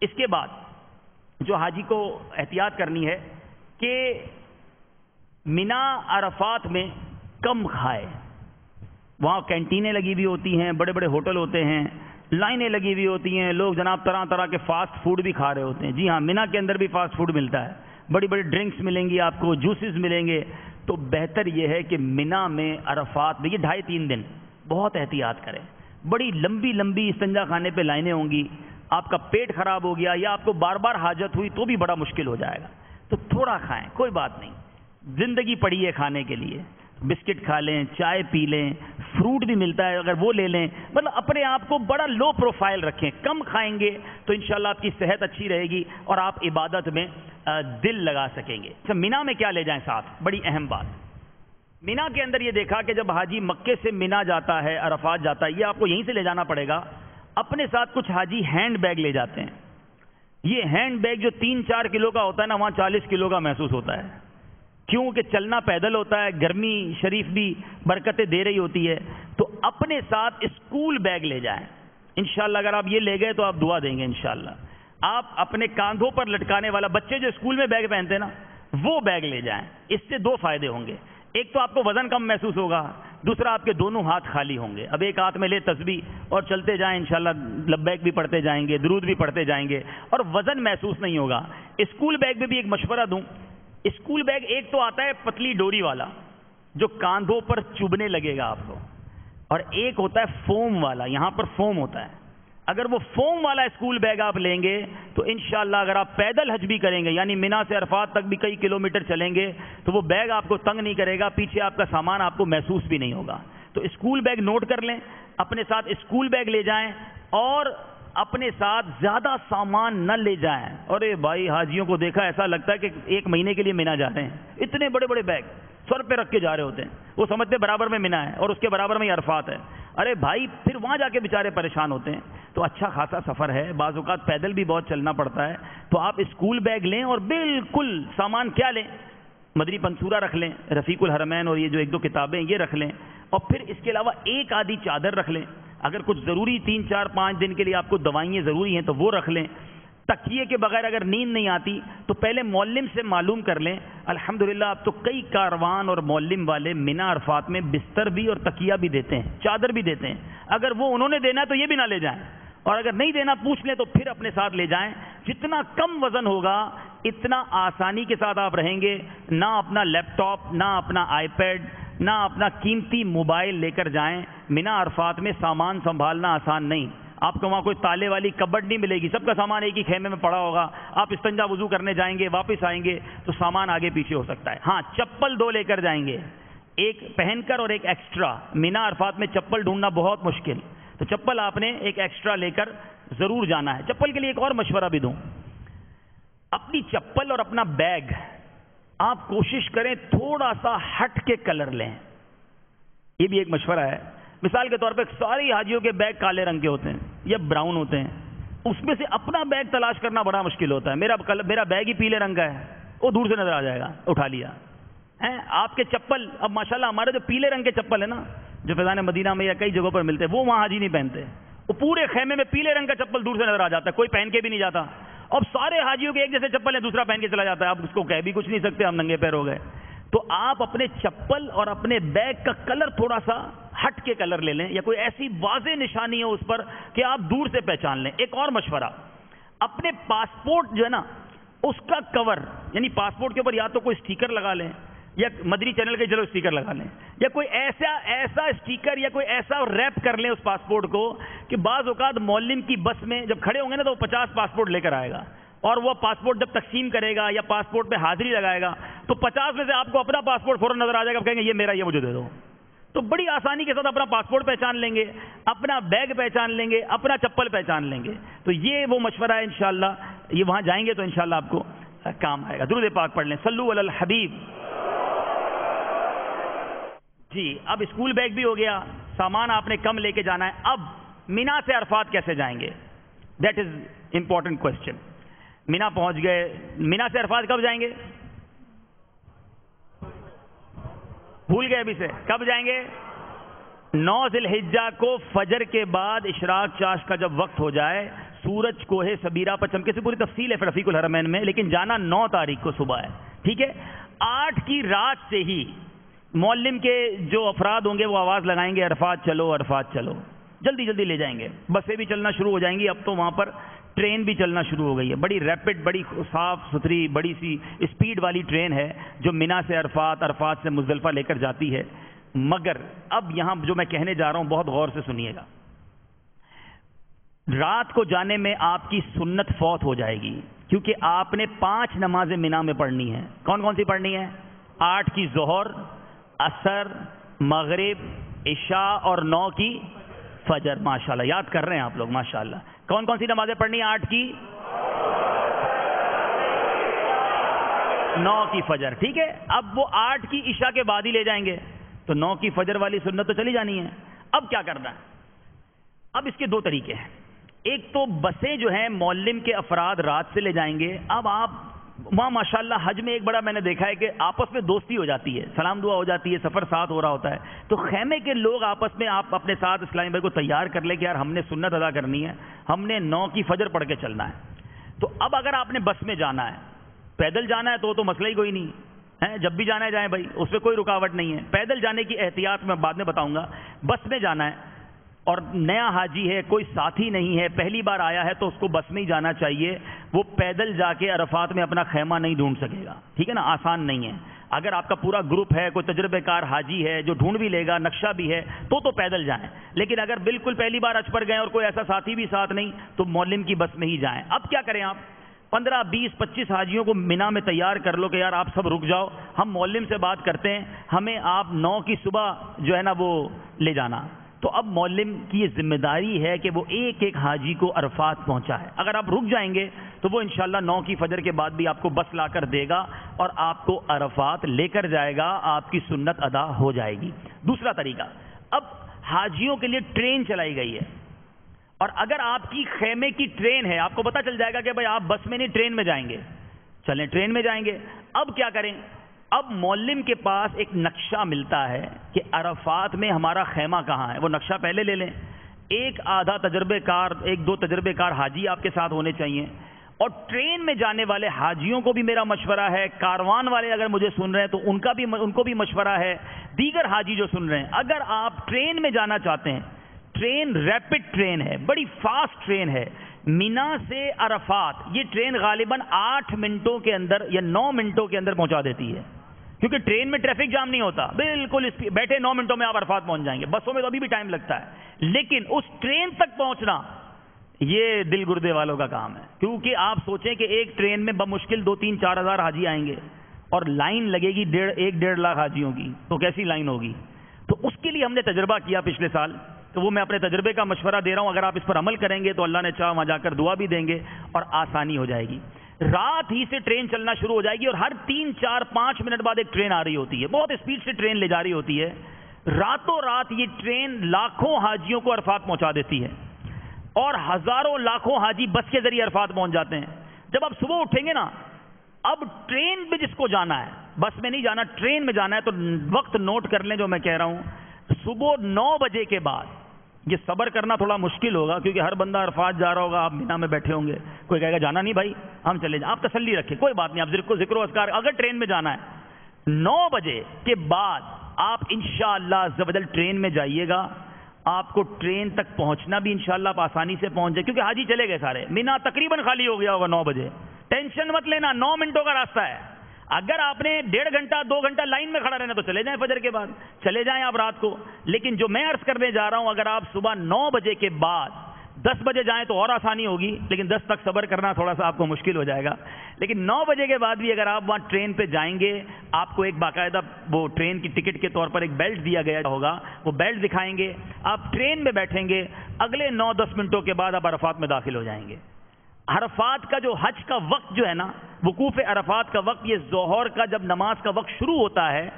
اس کے بعد جو حاجی کو احتیاط کرنی ہے کہ مینا عرفات میں کم کھائے. وہاں کینٹینیں لگی ہوئی ہوتی ہیں، بڑے بڑے ہوٹل ہوتے ہیں، لائنیں لگی ہوئی ہوتی ہیں، لوگ جناب طرح طرح کے فاسٹ فوڈ بھی کھا رہے ہوتے ہیں. جی ہاں، مینا کے اندر بھی فاسٹ فوڈ ملتا ہے، بڑی بڑی ڈرنکس ملیں گی آپ کو، جوسز ملیں گے. تو بہتر یہ ہے کہ مینا میں عرفات میں یہ 2.5-3 دن بہت احتیاط کریں. بڑی لمبی لمبی استنجا خانے پہ لائنیں ہوں گی، آپ کا پیٹ خراب ہو گیا یا آپ کو بار بار حاجت ہوئی تو بھی بڑا مشکل ہو جائے گا. تو تھوڑا کھائیں، کوئی بات نہیں، زندگی پڑی ہے کھانے کے لیے. بسکٹ کھا لیں، چائے پی لیں، فروٹ بھی ملتا ہے اگر وہ لے لیں. مطلب اپنے آپ کو بڑا لو پروفائل رکھیں. کم کھائیں گے تو انشاءاللہ آپ کی صحت اچھی رہے گی اور آپ عبادت میں دل لگا سکیں گے. اچھا، مینا میں کیا لے جائیں ساتھ؟ بڑی اہم بات. مینا کے اندر یہ دیکھا کہ جب حاجی مکے سے مینا جاتا ہے، عرفات جاتا ہے، یہ آپ کو یہیں سے لے جانا پڑے گا. اپنے ساتھ کچھ حاجی ہینڈ بیگ لے جاتے ہیں. یہ ہینڈ بیگ جو 3-4 کلو کا ہوتا ہے نا، وہاں 40 کلو کا محسوس ہوتا ہے، کیونکہ چلنا پیدل ہوتا ہے، گرمی شریف بھی برکتیں دے رہی ہوتی ہے. تو اپنے ساتھ اسکول بیگ لے جائیں. انشاءاللہ اگر آپ یہ لے گئے تو آپ دعا دیں گے انشاءاللہ. آپ اپنے کاندھوں پر لٹکانے والا، بچے جو اسکول میں بیگ پہنتے ہیں نا، وہ بیگ لے جائیں. اس سے 2 فائدے ہوں گے. ایک تو آپ کو وزن کم محسوس ہوگا، دوسرا آپ کے دونوں ہاتھ خالی ہوں گے. اب ایک ہاتھ میں لے تسبیح اور چلتے جائیں، انشاءاللہ لبیک بھی پڑھتے جائیں گے، درود بھی پڑھتے جائیں گے، اور وزن محسوس نہیں ہوگا. اسکول بیگ میں بھی ایک مشورہ دوں، اسکول بیگ ایک تو آتا ہے پتلی ڈوری والا جو کاندھوں پر چبھنے لگے گا آپ کو، اور ایک ہوتا ہے فوم والا، یہاں پر فوم ہوتا ہے. اگر وہ فوم والا اسکول بیگ آپ لیں گے تو انشاءاللہ اگر آپ پیدل حج بھی کریں گے، یعنی مینا سے عرفات تک بھی کئی کلومیٹر چلیں گے، تو وہ بیگ آپ کو تنگ نہیں کرے گا، پیچھے آپ کا سامان آپ کو محسوس بھی نہیں ہوگا. تو اسکول بیگ نوٹ کر لیں، اپنے ساتھ اسکول بیگ لے جائیں، اور اپنے ساتھ زیادہ سامان نہ لے جائیں. ارے بھائی حاجیوں کو دیکھا ایسا لگتا ہے کہ ایک مہینے کے لیے مینا جاتے ہیں، اتنے بڑے بڑے بیگ سر پہ رکھ کے جا رہے ہوتے ہیں. وہ سمجھتے برابر میں مینا ہے اور اس کے برابر میں ہی عرفات ہے. ارے بھائی پھر وہاں جا کے بیچارے پریشان ہوتے ہیں. تو اچھا خاصا سفر ہے، بعض اوقات پیدل بھی بہت چلنا پڑتا ہے. تو آپ اسکول بیگ لیں اور بالکل سامان کیا لیں، مدنی پنصورہ رکھ لیں، رفیق الحرمین اور یہ جو ایک دو کتابیں یہ رکھ لیں، اور پھر اس کے علاوہ ایک آدھی چادر رکھ لیں. اگر کچھ ضروری 3 4 5 دن کے لیے آپ کو دوائیں ضروری ہیں تو وہ رکھ لیں. تکیے کے بغیر اگر نیند نہیں آتی تو پہلے معلم سے معلوم کر لیں. الحمدللہ اب تو کئی کاروان اور معلم والے مینا عرفات میں بستر بھی اور تکیہ بھی دیتے ہیں، چادر بھی دیتے ہیں. اگر وہ انہوں نے دینا ہے تو یہ بھی نہ لے جائیں، اور اگر نہیں دینا پوچھ لیں تو پھر اپنے ساتھ لے جائیں. جتنا کم وزن ہوگا اتنا آسانی کے ساتھ آپ رہیں گے. نہ اپنا لیپ ٹاپ، نہ اپنا آئی پیڈ، نہ اپنا قیمتی موبائل لے کر جائیں. مینا عرفات میں سامان سنبھالنا آسان نہیں. آپ کو وہاں کوئی تالے والی کبڈ نہیں ملے گی، سب کا سامان ایک ہی خیمے میں پڑا ہوگا. آپ استنجا وضو کرنے جائیں گے، واپس آئیں گے تو سامان آگے پیچھے ہو سکتا ہے. ہاں چپل 2 لے کر جائیں گے، ایک پہن کر اور ایک ایکسٹرا. مینا عرفات میں چپل ڈھونڈنا بہت مشکل، تو چپل آپ نے ایک ایکسٹرا لے کر ضرور جانا ہے. چپل کے لیے ایک اور مشورہ بھی دوں، اپنی چپل اور اپنا بیگ آپ کوشش کریں تھوڑا سا ہٹ کے کلر لیں. یہ بھی ایک مشورہ ہے. مثال کے طور پہ ساری حاجیوں کے بیگ کالے رنگ کے ہوتے ہیں یا براؤن ہوتے ہیں، اس میں سے اپنا بیگ تلاش کرنا بڑا مشکل ہوتا ہے. میرا بیگ ہی پیلے رنگ کا ہے، وہ دور سے نظر آ جائے گا، اٹھا لیا. آپ کے چپل اب ماشاءاللہ ہمارے جو پیلے رنگ کے چپل ہے نا، جو فیضان مدینہ میں یا کئی جگہوں پر ملتے ہیں، وہ وہاں حاجی نہیں پہنتے. وہ پورے خیمے میں پیلے رنگ کا چپل دور سے نظر آ جاتا ہے، کوئی پہن کے بھی نہیں جاتا. اب سارے حاجیوں کے ایک جیسے چپل ہے، دوسرا پہن کے چلا جاتا ہے. آپ اس کو کہہ بھی کچھ نہیں سکتے، ہم ننگے پیر ہو گئے. تو آپ اپنے چپل اور اپنے بیگ کا کلر تھوڑا سا ہٹ کے کلر لے لیں، یا کوئی ایسی واضح نشانی ہو اس پر کہ آپ دور سے پہچان لیں. ایک اور مشورہ، اپنے پاسپورٹ جو ہے نا اس کا کور، یعنی پاسپورٹ کے اوپر یا تو کوئی اسٹیکر لگا لیں، یا مدنی چینل کے چلو اسٹیکر لگا لیں، یا کوئی ایسا اسٹیکر یا کوئی ایسا ریپ کر لیں اس پاسپورٹ کو کہ بعض اوقات معلم کی بس میں جب کھڑے ہوں گے نا تو وہ 50 پاسپورٹ لے کر آئے گا، اور وہ پاسپورٹ جب تقسیم کرے گا یا پاسپورٹ پہ حاضری لگائے گا تو 50 میں سے آپ کو اپنا پاسپورٹ فوراً نظر آ جائے گا، کہیں گے یہ میرا، یہ مجھے دے دو. تو بڑی آسانی کے ساتھ اپنا پاسپورٹ پہچان لیں گے، اپنا بیگ پہچان لیں گے، اپنا چپل پہچان لیں گے. تو یہ وہ مشورہ ہے انشاءاللہ، یہ وہاں جائیں گے تو انشاءاللہ آپ کو کام آئے گا. درود پاک پڑھ لیں، صلو علی الحبیب. جی اب اسکول بیگ بھی ہو گیا، سامان آپ نے کم لے کے جانا ہے. اب مینا سے عرفات کیسے جائیں گے؟ That is important question. Mina پہنچ گئے، مینا سے عرفات کب جائیں گے؟ بھول گئے ابھی سے؟ کب جائیں گے؟ 9 ذی الحجہ کو فجر کے بعد اشراق چاش کا جب وقت ہو جائے، سورج کوہ سبیرہ پر چمکے. سے پوری تفصیل ہے رفیق الحرمین میں، لیکن جانا 9 تاریخ کو صبح ہے. ٹھیک ہے، 8 کی رات سے ہی معلم کے جو افراد ہوں گے وہ آواز لگائیں گے عرفات چلو عرفات چلو. جلدی جلدی لے جائیں گے، بسیں بھی چلنا شروع ہو جائیں گی. اب تو وہاں پر ٹرین بھی چلنا شروع ہو گئی ہے، بڑی ریپڈ، بڑی صاف ستھری، بڑی سی اسپیڈ والی ٹرین ہے جو مینا سے عرفات، عرفات سے مزدلفہ لے کر جاتی ہے. مگر اب یہاں جو میں کہنے جا رہا ہوں بہت غور سے سنیے گا. رات کو جانے میں آپ کی سنت فوت ہو جائے گی، کیونکہ آپ نے 5 نمازیں مینا میں پڑھنی ہیں. کون کون سی پڑھنی ہیں؟ 8 کی ظہر، عصر، مغرب، عشاء اور 9 کی فجر. ماشاءاللہ یاد کر رہے ہیں آپ لوگ، ماشاءاللہ. کون کون سی نمازیں پڑھنی ہیں؟ 8 کی، 9 کی فجر. ٹھیک ہے، اب وہ 8 کی عشاء کے بعد ہی لے جائیں گے تو 9 کی فجر والی سنت تو چلی جانی ہے. اب کیا کرنا ہے؟ اب اس کے 2 طریقے ہیں. ایک تو بسیں جو ہیں معلم کے افراد رات سے لے جائیں گے. اب آپ وہاں ماشاءاللہ حج میں ایک بڑا میں نے دیکھا ہے کہ آپس میں دوستی ہو جاتی ہے، سلام دعا ہو جاتی ہے، سفر ساتھ ہو رہا ہوتا ہے. تو خیمے کے لوگ آپس میں آپ اپنے ساتھ اسلامی بھائی کو تیار کر لیں کہ یار ہم نے سنت ادا کرنی ہے، ہم نے 9 کی فجر پڑھ کے چلنا ہے. تو اب اگر آپ نے بس میں جانا ہے، پیدل جانا ہے تو مسئلہ ہی کوئی نہیں. جب بھی جانا ہے جائیں بھائی، اس میں کوئی رکاوٹ نہیں ہے. پیدل جانے کی احتیاط میں بعد میں بتاؤں گا. بس میں جانا ہے اور نیا حاجی ہے، کوئی ساتھی نہیں ہے، پہلی بار آیا ہے، تو اس کو بس میں ہی جانا چاہیے. وہ پیدل جا کے عرفات میں اپنا خیمہ نہیں ڈھونڈ سکے گا، ٹھیک ہے نا، آسان نہیں ہے. اگر آپ کا پورا گروپ ہے، کوئی تجربے کار حاجی ہے جو ڈھونڈ بھی لے گا، نقشہ بھی ہے، تو پیدل جائیں. لیکن اگر بالکل پہلی بار اچ پر گئے اور کوئی ایسا ساتھی بھی ساتھ نہیں، تو معلم کی بس میں ہی جائیں. اب کیا کریں آپ؟ 15 20 25 حاجیوں کو مینا میں تیار کر لو کہ یار آپ سب رک جاؤ، ہم معلم سے بات کرتے ہیں، ہمیں آپ 9 کی صبح جو ہے نا وہ لے جانا. تو اب معلم کی یہ ذمہ داری ہے کہ وہ ایک ایک حاجی کو عرفات پہنچائے. اگر آپ رک جائیں گے تو وہ انشاءاللہ 9 کی فجر کے بعد بھی آپ کو بس لا کر دے گا اور آپ کو عرفات لے کر جائے گا، آپ کی سنت ادا ہو جائے گی. دوسرا طریقہ، اب حاجیوں کے لیے ٹرین چلائی گئی ہے، اور اگر آپ کی خیمے کی ٹرین ہے، آپ کو پتہ چل جائے گا کہ بھائی آپ بس میں نہیں ٹرین میں جائیں گے، چلیں ٹرین میں جائیں گے. اب کیا کریں؟ اب معلم کے پاس ایک نقشہ ملتا ہے کہ عرفات میں ہمارا خیمہ کہاں ہے، وہ نقشہ پہلے لے لیں. ایک آدھا تجربے کار، 1 2 تجربے کار حاجی آپ کے ساتھ ہونے چاہیے. اور ٹرین میں جانے والے حاجیوں کو بھی میرا مشورہ ہے، کاروان والے اگر مجھے سن رہے ہیں تو ان کو بھی مشورہ ہے، دیگر حاجی جو سن رہے ہیں، اگر آپ ٹرین میں جانا چاہتے ہیں، ٹرین ریپڈ ٹرین ہے، بڑی فاسٹ ٹرین ہے. مینا سے عرفات یہ ٹرین غالباً 8 منٹوں کے اندر یا 9 منٹوں کے اندر پہنچا دیتی ہے، کیونکہ ٹرین میں ٹریفک جام نہیں ہوتا، بالکل بیٹھے 9 منٹوں میں آپ عرفات پہنچ جائیں گے. بسوں میں تو ابھی بھی ٹائم لگتا ہے، لیکن اس ٹرین تک پہنچنا یہ دل گردے والوں کا کام ہے. کیونکہ آپ سوچیں کہ ایک ٹرین میں بمشکل 2 3 4 ہزار حاجی آئیں گے اور لائن لگے گی 1.5 لاکھ حاجیوں کی، تو کیسی لائن ہوگی؟ تو اس کے لیے ہم نے تجربہ کیا پچھلے سال، تو وہ میں اپنے تجربے کا مشورہ دے رہا ہوں. اگر آپ اس پر عمل کریں گے تو اللہ نے چاہا وہاں جا کر دعا بھی دیں گے اور آسانی ہو جائے گی. رات ہی سے ٹرین چلنا شروع ہو جائے گی اور ہر 3 4 5 منٹ بعد ایک ٹرین آ رہی ہوتی ہے، بہت اسپیڈ سے ٹرین لے جا رہی ہوتی ہے. راتوں رات یہ ٹرین لاکھوں حاجیوں کو عرفات پہنچا دیتی ہے اور ہزاروں لاکھوں حاجی بس کے ذریعے عرفات پہنچ جاتے ہیں. جب آپ صبح اٹھیں گے نا، اب ٹرین میں جس کو جانا ہے، بس میں نہیں جانا، ٹرین میں جانا ہے، تو وقت نوٹ کر لیں جو میں کہہ رہا ہوں. صبح 9 بجے کے بعد، یہ صبر کرنا تھوڑا مشکل ہوگا کیونکہ ہر بندہ عرفات جا رہا ہوگا، آپ مینا میں بیٹھے ہوں گے، کوئی کہے گا جانا نہیں بھائی ہم چلے جائیں. آپ تسلی رکھیں، کوئی بات نہیں، آپ ذکر و اذکار اگر ٹرین میں جانا ہے 9 بجے کے بعد آپ انشاءاللہ عز و جل ٹرین میں جائیے گا. آپ کو ٹرین تک پہنچنا بھی انشاءاللہ آپ آسانی سے پہنچ جائے، کیونکہ حاجی چلے گئے سارے، مینا تقریباً خالی ہو گیا ہوگا 9 بجے. ٹینشن مت لینا، 9 منٹوں کا راستہ ہے. اگر آپ نے 1.5 گھنٹہ 2 گھنٹہ لائن میں کھڑا رہنا تو چلے جائیں، فجر کے بعد چلے جائیں آپ رات کو. لیکن جو میں عرض کرنے جا رہا ہوں، اگر آپ صبح 9 بجے کے بعد 10 بجے جائیں تو اور آسانی ہوگی، لیکن 10 تک صبر کرنا تھوڑا سا آپ کو مشکل ہو جائے گا. لیکن 9 بجے کے بعد بھی اگر آپ وہاں ٹرین پہ جائیں گے، آپ کو ایک باقاعدہ وہ ٹرین کی ٹکٹ کے طور پر ایک بیلٹ دیا گیا ہوگا، وہ بیلٹ دکھائیں گے، آپ ٹرین میں بیٹھیں گے، اگلے 9-10 منٹوں کے بعد آپ عرفات میں داخل ہو جائیں گے. عرفات کا جو حج کا وقت جو ہے نا، وقوف عرفات کا وقت، یہ ظہر کا جب نماز کا وقت شروع ہوتا ہے،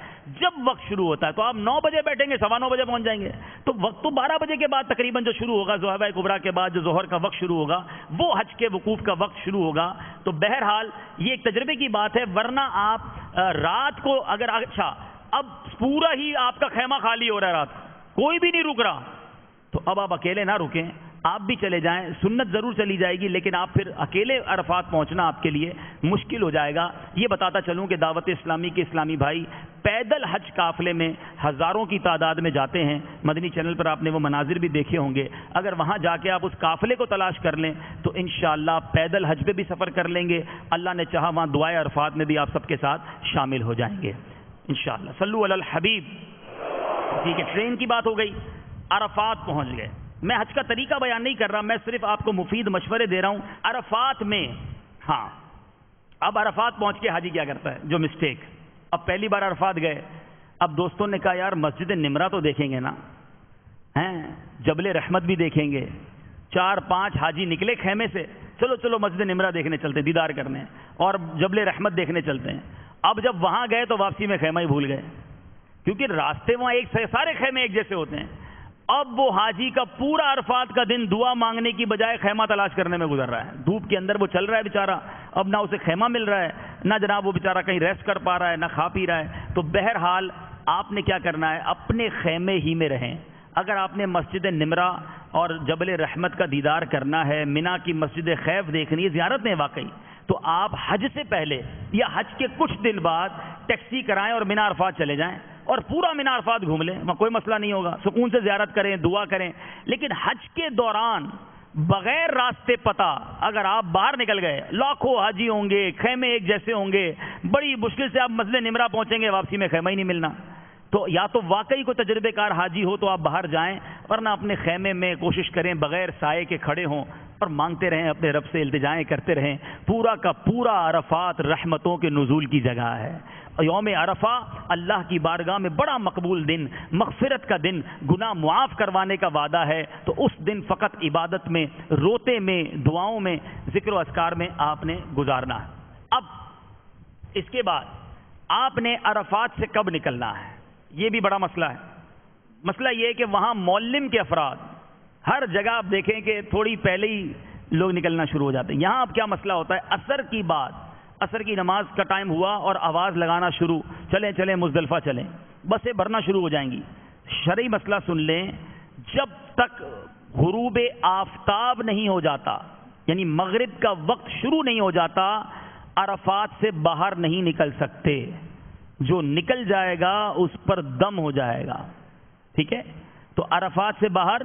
جب وقت شروع ہوتا ہے تو آپ 9 بجے بیٹھیں گے، 9:15 بجے پہنچ جائیں گے. تو وقت تو 12 بجے کے بعد تقریباً جو شروع ہوگا، ظہر کبریٰ کے بعد جو ظہر کا وقت شروع ہوگا، وہ حج کے وقوف کا وقت شروع ہوگا. تو بہرحال یہ ایک تجربے کی بات ہے، ورنہ آپ رات کو اگر اچھا اب پورا ہی آپ کا خیمہ خالی ہو رہا ہے، رات کوئی بھی نہیں رک رہا، تو اب آپ اکیلے نہ رکیں، آپ بھی چلے جائیں. سنت ضرور چلی جائے گی، لیکن آپ پھر اکیلے عرفات پہنچنا آپ کے لیے مشکل ہو جائے گا. یہ بتاتا چلوں کہ دعوت اسلامی کے اسلامی بھائی پیدل حج قافلے میں ہزاروں کی تعداد میں جاتے ہیں. مدنی چینل پر آپ نے وہ مناظر بھی دیکھے ہوں گے. اگر وہاں جا کے آپ اس قافلے کو تلاش کر لیں تو انشاءاللہ پیدل حج پہ بھی سفر کر لیں گے. اللہ نے چاہا وہاں دعائے عرفات میں بھی آپ سب کے ساتھ شامل ہو جائیں گے انشاءاللہ. صلو علی الحبیب. ٹھیک ہے، ٹرین کی بات ہو گئی، عرفات پہنچ گئے. میں حج کا طریقہ بیان نہیں کر رہا، میں صرف آپ کو مفید مشورے دے رہا ہوں. عرفات میں ہاں، اب عرفات پہنچ کے حاجی کیا کرتا ہے جو مسٹیک، اب پہلی بار عرفات گئے، اب دوستوں نے کہا یار مسجد نمرہ تو دیکھیں گے نا، ہیں جبل رحمت بھی دیکھیں گے. 4-5 حاجی نکلے خیمے سے، چلو مسجد نمرہ دیکھنے چلتے، دیدار کرنے، اور جبل رحمت دیکھنے چلتے ہیں. اب جب وہاں گئے تو واپسی میں خیمہ ہی بھول گئے، کیونکہ راستے وہاں ایک سارے خیمے ایک جیسے ہوتے ہیں. اب وہ حاجی کا پورا عرفات کا دن دعا مانگنے کی بجائے خیمہ تلاش کرنے میں گزر رہا ہے. دھوپ کے اندر وہ چل رہا ہے بیچارہ، اب نہ اسے خیمہ مل رہا ہے، نہ جناب وہ بیچارہ کہیں ریسٹ کر پا رہا ہے، نہ کھا پی رہا ہے. تو بہرحال آپ نے کیا کرنا ہے، اپنے خیمے ہی میں رہیں. اگر آپ نے مسجد نمرہ اور جبل رحمت کا دیدار کرنا ہے، مینا کی مسجد خیف دیکھنی ہے، زیارت ہے واقعی، تو آپ حج سے پہلے یا حج کے کچھ دن بعد ٹیکسی کرائیں اور مینا عرفات چلے جائیں اور پورا مینا عرفات گھوم لیں، وہاں کوئی مسئلہ نہیں ہوگا، سکون سے زیارت کریں، دعا کریں. لیکن حج کے دوران بغیر راستے پتہ اگر آپ باہر نکل گئے، لاکھوں حاجی ہوں گے، خیمے ایک جیسے ہوں گے، بڑی مشکل سے آپ مسجد نمرہ پہنچیں گے، واپسی میں خیمہ ہی نہیں ملنا. تو یا تو واقعی کوئی تجربے کار حاجی ہو تو آپ باہر جائیں، ورنہ اپنے خیمے میں کوشش کریں بغیر سائے کے کھڑے ہوں اور مانگتے رہیں، اپنے رب سے التجائیں کرتے رہیں. پورا کا پورا عرفات رحمتوں کے نزول کی جگہ ہے. یوم عرفہ اللہ کی بارگاہ میں بڑا مقبول دن، مغفرت کا دن، گناہ معاف کروانے کا وعدہ ہے. تو اس دن فقط عبادت میں، روتے میں، دعاؤں میں، ذکر و اذکار میں آپ نے گزارنا ہے. اب اس کے بعد آپ نے عرفات سے کب نکلنا ہے، یہ بھی بڑا مسئلہ ہے. مسئلہ یہ ہے کہ وہاں مولم کے افراد ہر جگہ آپ دیکھیں کہ تھوڑی پہلے ہی لوگ نکلنا شروع ہو جاتے ہیں. یہاں اب کیا مسئلہ ہوتا ہے، عصر کی بعد، عصر کی نماز کا ٹائم ہوا اور آواز لگانا شروع، چلیں چلیں مزدلفہ چلیں، بسیں بھرنا شروع ہو جائیں گی. شرعی مسئلہ سن لیں، جب تک غروب آفتاب نہیں ہو جاتا، یعنی مغرب کا وقت شروع نہیں ہو جاتا، عرفات سے باہر نہیں نکل سکتے. جو نکل جائے گا اس پر دم ہو جائے گا. ٹھیک ہے، تو عرفات سے باہر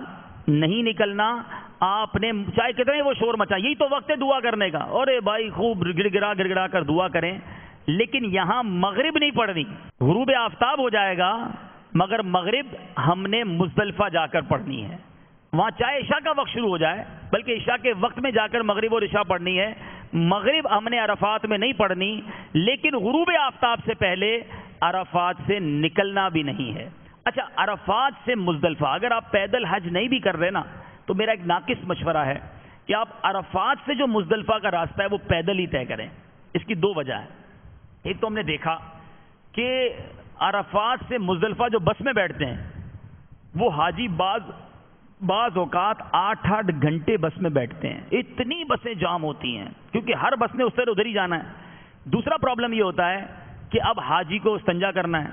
نہیں نکلنا. آپ نے چاہے کتنے وہ شور مچا، یہی تو وقت ہے دعا کرنے کا، ارے بھائی خوب گڑ گڑا کر دعا کریں. لیکن یہاں مغرب نہیں پڑھنی. غروب آفتاب ہو جائے گا مگر مغرب ہم نے مزدلفہ جا کر پڑھنی ہے. وہاں چاہے عشاء کا وقت شروع ہو جائے، بلکہ عشاء کے وقت میں جا کر مغرب اور عشاء پڑھنی ہے. مغرب ہم نے عرفات میں نہیں پڑھنی، لیکن غروب آفتاب سے پہلے عرفات سے نکلنا بھی نہیں ہے. اچھا، عرفات سے مزدلفہ اگر آپ پیدل حج نہیں بھی کر رہے نا، تو میرا ایک ناقص مشورہ ہے کہ آپ عرفات سے جو مزدلفہ کا راستہ ہے وہ پیدل ہی طے کریں. اس کی دو وجہ ہے. ایک تو ہم نے دیکھا کہ عرفات سے مزدلفہ جو بس میں بیٹھتے ہیں وہ حاجی بعض اوقات 8 گھنٹے بس میں بیٹھتے ہیں. اتنی بسیں جام ہوتی ہیں کیونکہ ہر بس نے اس طرح ادھر ہی جانا ہے. دوسرا پرابلم یہ ہوتا ہے کہ اب حاجی کو استنجا کرنا ہے،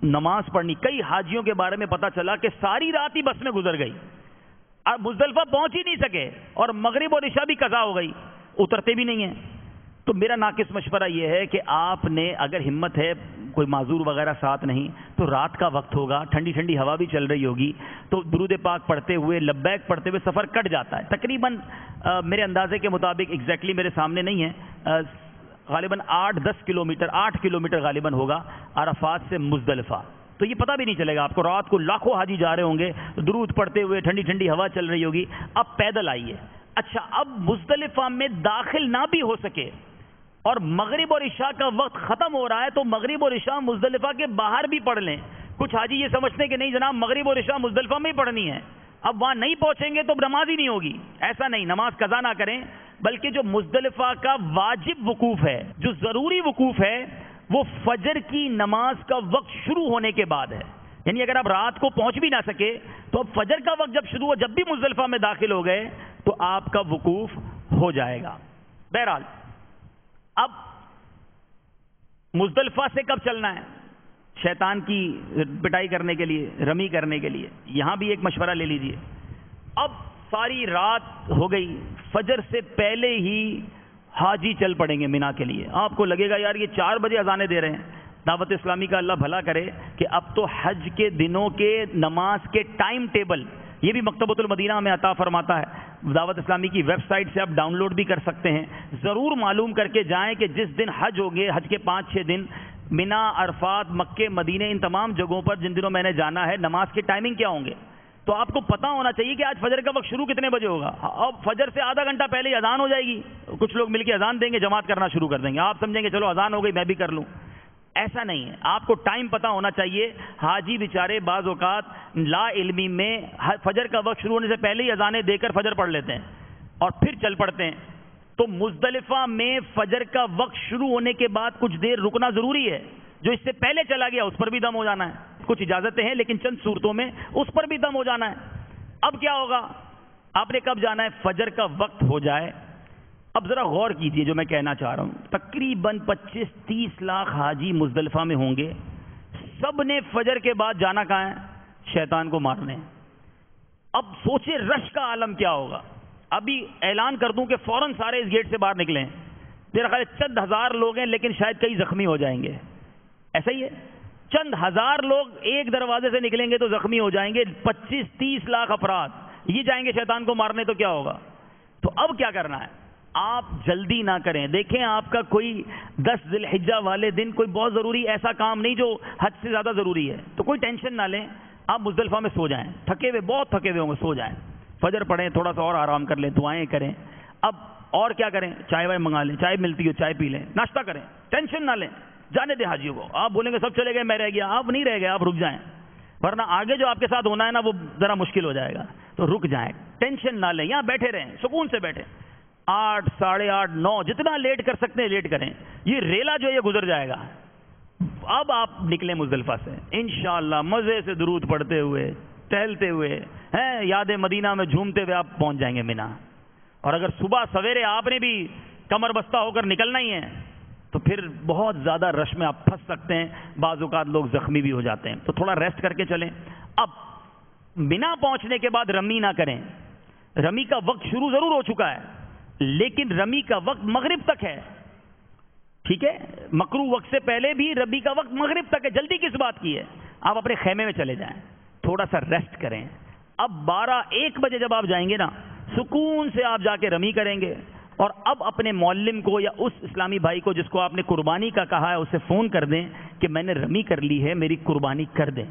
نماز پڑھنی. کئی حاجیوں کے بارے میں پتا چلا کہ ساری رات ہی بس میں گزر گئی، اب مزدلفہ پہنچ ہی نہیں سکے اور مغرب اور عشاء بھی قضا ہو گئی، اترتے بھی نہیں ہیں. تو میرا ناقص مشورہ یہ ہے کہ آپ نے اگر ہمت ہے، کوئی معذور وغیرہ ساتھ نہیں، تو رات کا وقت ہوگا، ٹھنڈی ٹھنڈی ہوا بھی چل رہی ہوگی، تو درود پاک پڑھتے ہوئے، لبیک پڑھتے ہوئے سفر کٹ جاتا ہے. تقریباً میرے اندازے کے مطابق ایگزیکٹلی میرے سامنے نہیں ہے، غالباً 8-10 کلومیٹر، 8 کلومیٹر غالباً ہوگا عرفات سے مزدلفہ. تو یہ پتہ بھی نہیں چلے گا آپ کو. رات کو لاکھوں حاجی جا رہے ہوں گے درود پڑھتے ہوئے، ٹھنڈی ٹھنڈی ہوا چل رہی ہوگی. اب پیدل آئیے. اچھا، اب مزدلفہ میں داخل نہ بھی ہو سکے اور مغرب اور عشاء کا وقت ختم ہو رہا ہے تو مغرب اور عشاء مزدلفہ کے باہر بھی پڑھ لیں. کچھ حاجی یہ سمجھتے ہیں کہ نہیں جناب مغرب اور عشاء مزدلفہ میں ہی پڑھنی ہے، اب وہاں نہیں پہنچیں گے تو نماز ہی نہیں ہوگی. ایسا نہیں، نماز قضا نہ کریں، بلکہ جو مزدلفہ کا واجب وقوف ہے، جو ضروری وقوف ہے، وہ فجر کی نماز کا وقت شروع ہونے کے بعد ہے. یعنی اگر آپ رات کو پہنچ بھی نہ سکے تو اب فجر کا وقت جب شروع ہو، جب بھی مزدلفہ میں داخل ہو گئے تو آپ کا وقوف ہو جائے گا. بہرحال اب مزدلفہ سے کب چلنا ہے؟ شیطان کی پٹائی کرنے کے لیے، رمی کرنے کے لیے. یہاں بھی ایک مشورہ لے لیجئے. اب ساری رات ہو گئی، فجر سے پہلے ہی حاجی چل پڑیں گے مینا کے لیے. آپ کو لگے گا یار یہ 4 بجے اذانیں دے رہے ہیں. دعوت اسلامی کا اللہ بھلا کرے کہ اب تو حج کے دنوں کے نماز کے ٹائم ٹیبل یہ بھی مکتبۃ المدینہ میں عطا فرماتا ہے. دعوت اسلامی کی ویب سائٹ سے آپ ڈاؤن لوڈ بھی کر سکتے ہیں. ضرور معلوم کر کے جائیں کہ جس دن حج ہوگے، حج کے 5-6 دن مینا، عرفات، مکے، مدینے، ان تمام جگہوں پر جن دنوں میں نے جانا ہے، نماز کے ٹائمنگ کیا ہوں گے. تو آپ کو پتا ہونا چاہیے کہ آج فجر کا وقت شروع کتنے بجے ہوگا. اب فجر سے آدھا گھنٹہ پہلے ہی اذان ہو جائے گی، کچھ لوگ مل کے اذان دیں گے، جماعت کرنا شروع کر دیں گے. آپ سمجھیں گے چلو اذان ہو گئی میں بھی کر لوں. ایسا نہیں ہے، آپ کو ٹائم پتا ہونا چاہیے. حاجی بیچارے بعض اوقات لا علمی میں فجر کا وقت شروع ہونے سے پہلے ہی اذانیں دے کر فجر پڑھ لیتے ہیں اور پھر چل پڑتے ہیں. تو مزدلفہ میں فجر کا وقت شروع ہونے کے بعد کچھ دیر رکنا ضروری ہے. جو اس سے پہلے چلا گیا اس پر بھی دم ہو جانا ہے. کچھ اجازتیں ہیں لیکن چند صورتوں میں اس پر بھی دم ہو جانا ہے. اب کیا ہوگا؟ آپ نے کب جانا ہے؟ فجر کا وقت ہو جائے. اب ذرا غور کیجئے جو میں کہنا چاہ رہا ہوں. تقریباً 25-30 لاکھ حاجی مزدلفہ میں ہوں گے. سب نے فجر کے بعد جانا کہاں ہے؟ شیطان کو مارنے. اب سوچے رش کا عالم کیا ہوگا. ابھی اعلان کر دوں کہ فوراً سارے اس گیٹ سے باہر نکلیں. میرا خیال ہے چند ہزار لوگ ہیں لیکن شاید کئی زخمی ہو جائیں گے. ایسا ہی ہے، چند ہزار لوگ ایک دروازے سے نکلیں گے تو زخمی ہو جائیں گے، 25-30 لاکھ افراد یہ جائیں گے شیطان کو مارنے، تو کیا ہوگا؟ تو اب کیا کرنا ہے؟ آپ جلدی نہ کریں. دیکھیں آپ کا کوئی 10 ذی الحجہ والے دن کوئی بہت ضروری ایسا کام نہیں جو حد سے زیادہ ضروری ہے، تو کوئی ٹینشن نہ لیں. آپ مزدلفہ میں سو جائیں، تھکے ہوئے بہت تھکے ہوئے ہوں گے، سو جائیں، فجر پڑھیں، تھوڑا سا اور آرام کر لیں، دعائیں کریں. اب اور کیا کریں؟ چائے وائے منگا لیں، چائے ملتی ہو چائے پی لیں، ناشتہ کریں، ٹینشن نہ لیں. جانے دیں حاجیوں کو. آپ بولیں گے سب چلے گئے میں رہ گیا، آپ نہیں رہ گئے، آپ رک جائیں، ورنہ آگے جو آپ کے ساتھ ہونا ہے نا وہ ذرا مشکل ہو جائے گا. تو رک جائیں، ٹینشن نہ لیں، یہاں بیٹھے رہیں، سکون سے بیٹھیں. 8, 8:30, 9 جتنا لیٹ کر سکتے ہیں لیٹ کریں. یہ ریلا جو ہے یہ گزر جائے گا. اب آپ نکلیں مزدلفہ سے انشاءاللہ مزے سے درود پڑھتے ہوئے، ٹہلتے ہوئے، یاد مدینہ میں جھومتے ہوئے آپ پہنچ جائیں گے مینا. اور اگر صبح سویرے آپ نے بھی کمر بستہ ہو کر نکلنا ہی ہے تو پھر بہت زیادہ رش میں آپ پھنس سکتے ہیں، بعض اوقات لوگ زخمی بھی ہو جاتے ہیں. تو تھوڑا ریسٹ کر کے چلیں. اب مینا پہنچنے کے بعد رمی نہ کریں. رمی کا وقت شروع ضرور ہو چکا ہے لیکن رمی کا وقت مغرب تک ہے. ٹھیک ہے، مکرو وقت سے پہلے بھی رمی کا وقت مغرب تک ہے. جلدی کس بات کی ہے؟ آپ اپنے خیمے میں چلے جائیں، تھوڑا سا ریسٹ کریں. اب 12-1 بجے جب آپ جائیں گے نا، سکون سے آپ جا کے رمی کریں گے. اور اب اپنے معلم کو یا اس اسلامی بھائی کو جس کو آپ نے قربانی کا کہا ہے اسے فون کر دیں کہ میں نے رمی کر لی ہے، میری قربانی کر دیں.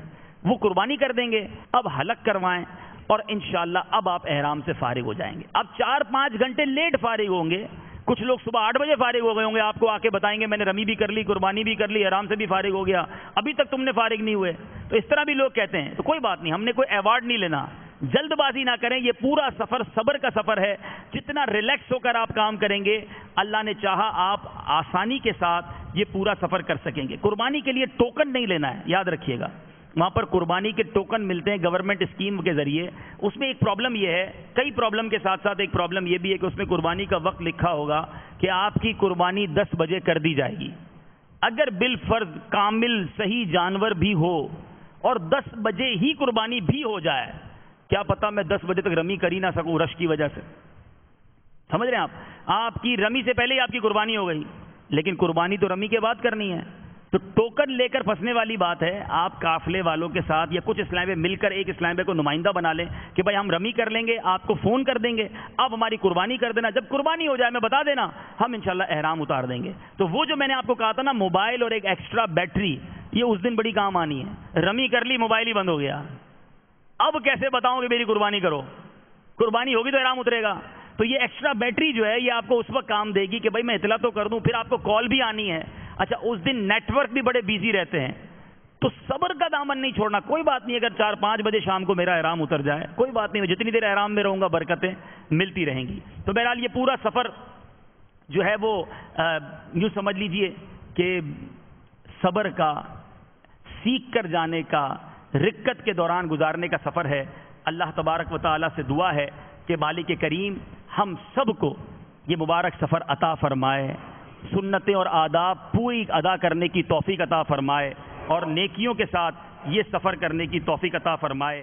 وہ قربانی کر دیں گے. اب حلق کروائیں اور انشاءاللہ اب آپ احرام سے فارغ ہو جائیں گے. اب 4-5 گھنٹے لیٹ فارغ ہوں گے. کچھ لوگ صبح 8 بجے فارغ ہو گئے ہوں گے، آپ کو آ کے بتائیں گے میں نے رمی بھی کر لی، قربانی بھی کر لی، احرام سے بھی فارغ ہو گیا، ابھی تک تم نے فارغ نہیں ہوئے. تو اس طرح بھی لوگ کہتے ہیں. تو کوئی بات نہیں، ہم نے کوئی ایوارڈ نہیں لینا. جلد بازی نہ کریں. یہ پورا سفر صبر کا سفر ہے. جتنا ریلیکس ہو کر آپ کام کریں گے اللہ نے چاہا آپ آسانی کے ساتھ یہ پورا سفر کر سکیں گے. قربانی کے لیے ٹوکن نہیں لینا ہے، یاد رکھیے گا. وہاں پر قربانی کے ٹوکن ملتے ہیں گورنمنٹ اسکیم کے ذریعے. اس میں ایک پرابلم یہ ہے، کئی پرابلم کے ساتھ ساتھ ایک پرابلم یہ بھی ہے کہ اس میں قربانی کا وقت لکھا ہوگا کہ آپ کی قربانی 10 بجے کر دی جائے گی. اگر بالفرض کامل صحیح جانور بھی ہو اور 10 بجے ہی قربانی بھی ہو جائے، کیا پتا میں 10 بجے تک رمی کر ہی نہ سکوں رش کی وجہ سے. سمجھ رہے ہیں آپ کی رمی سے پہلے ہی آپ کی قربانی ہو گئی، لیکن قربانی تو رمی کے بعد کرنی ہے. تو ٹوکن لے کر پھنسنے والی بات ہے. آپ قافلے والوں کے ساتھ یا کچھ اسلام مل کر ایک اسلام کو نمائندہ بنا لیں کہ بھائی ہم رمی کر لیں گے، آپ کو فون کر دیں گے، آپ ہماری قربانی کر دینا، جب قربانی ہو جائے میں بتا دینا، ہم انشاءاللہ احرام اتار دیں گے. تو وہ جو میں نے آپ کو کہا تھا نا موبائل اور ایک ایکسٹرا بیٹری، یہ اس دن بڑی کام آنی ہے. رمی کر لی، موبائل ہی بند ہو گیا. اب کیسے بتاؤں کہ میری قربانی کرو؟ قربانی ہوگی تو احرام اترے گا. تو یہ ایکسٹرا بیٹری جو ہے یہ آپ کو اس وقت کام دے گی کہ بھائی میں اطلاع تو کر دوں، پھر آپ کو کال بھی آنی ہے. اچھا اس دن نیٹ ورک بھی بڑے بیزی رہتے ہیں. تو صبر کا دامن نہیں چھوڑنا. کوئی بات نہیں اگر 4-5 بجے شام کو میرا احرام اتر جائے، کوئی بات نہیں، جتنی دیر احرام میں رہوں گا برکتیں ملتی رہیں گی. تو بہرحال یہ پورا سفر جو ہے وہ یوں سمجھ لیجئے کہ صبر کا، سیکھ کر جانے کا، رکت کے دوران گزارنے کا سفر ہے. اللہ تبارک و تعالیٰ سے دعا ہے کہ مالک کریم ہم سب کو یہ مبارک سفر عطا فرمائے، سنتیں اور آداب پوری ادا کرنے کی توفیق عطا فرمائے اور نیکیوں کے ساتھ یہ سفر کرنے کی توفیق عطا فرمائے.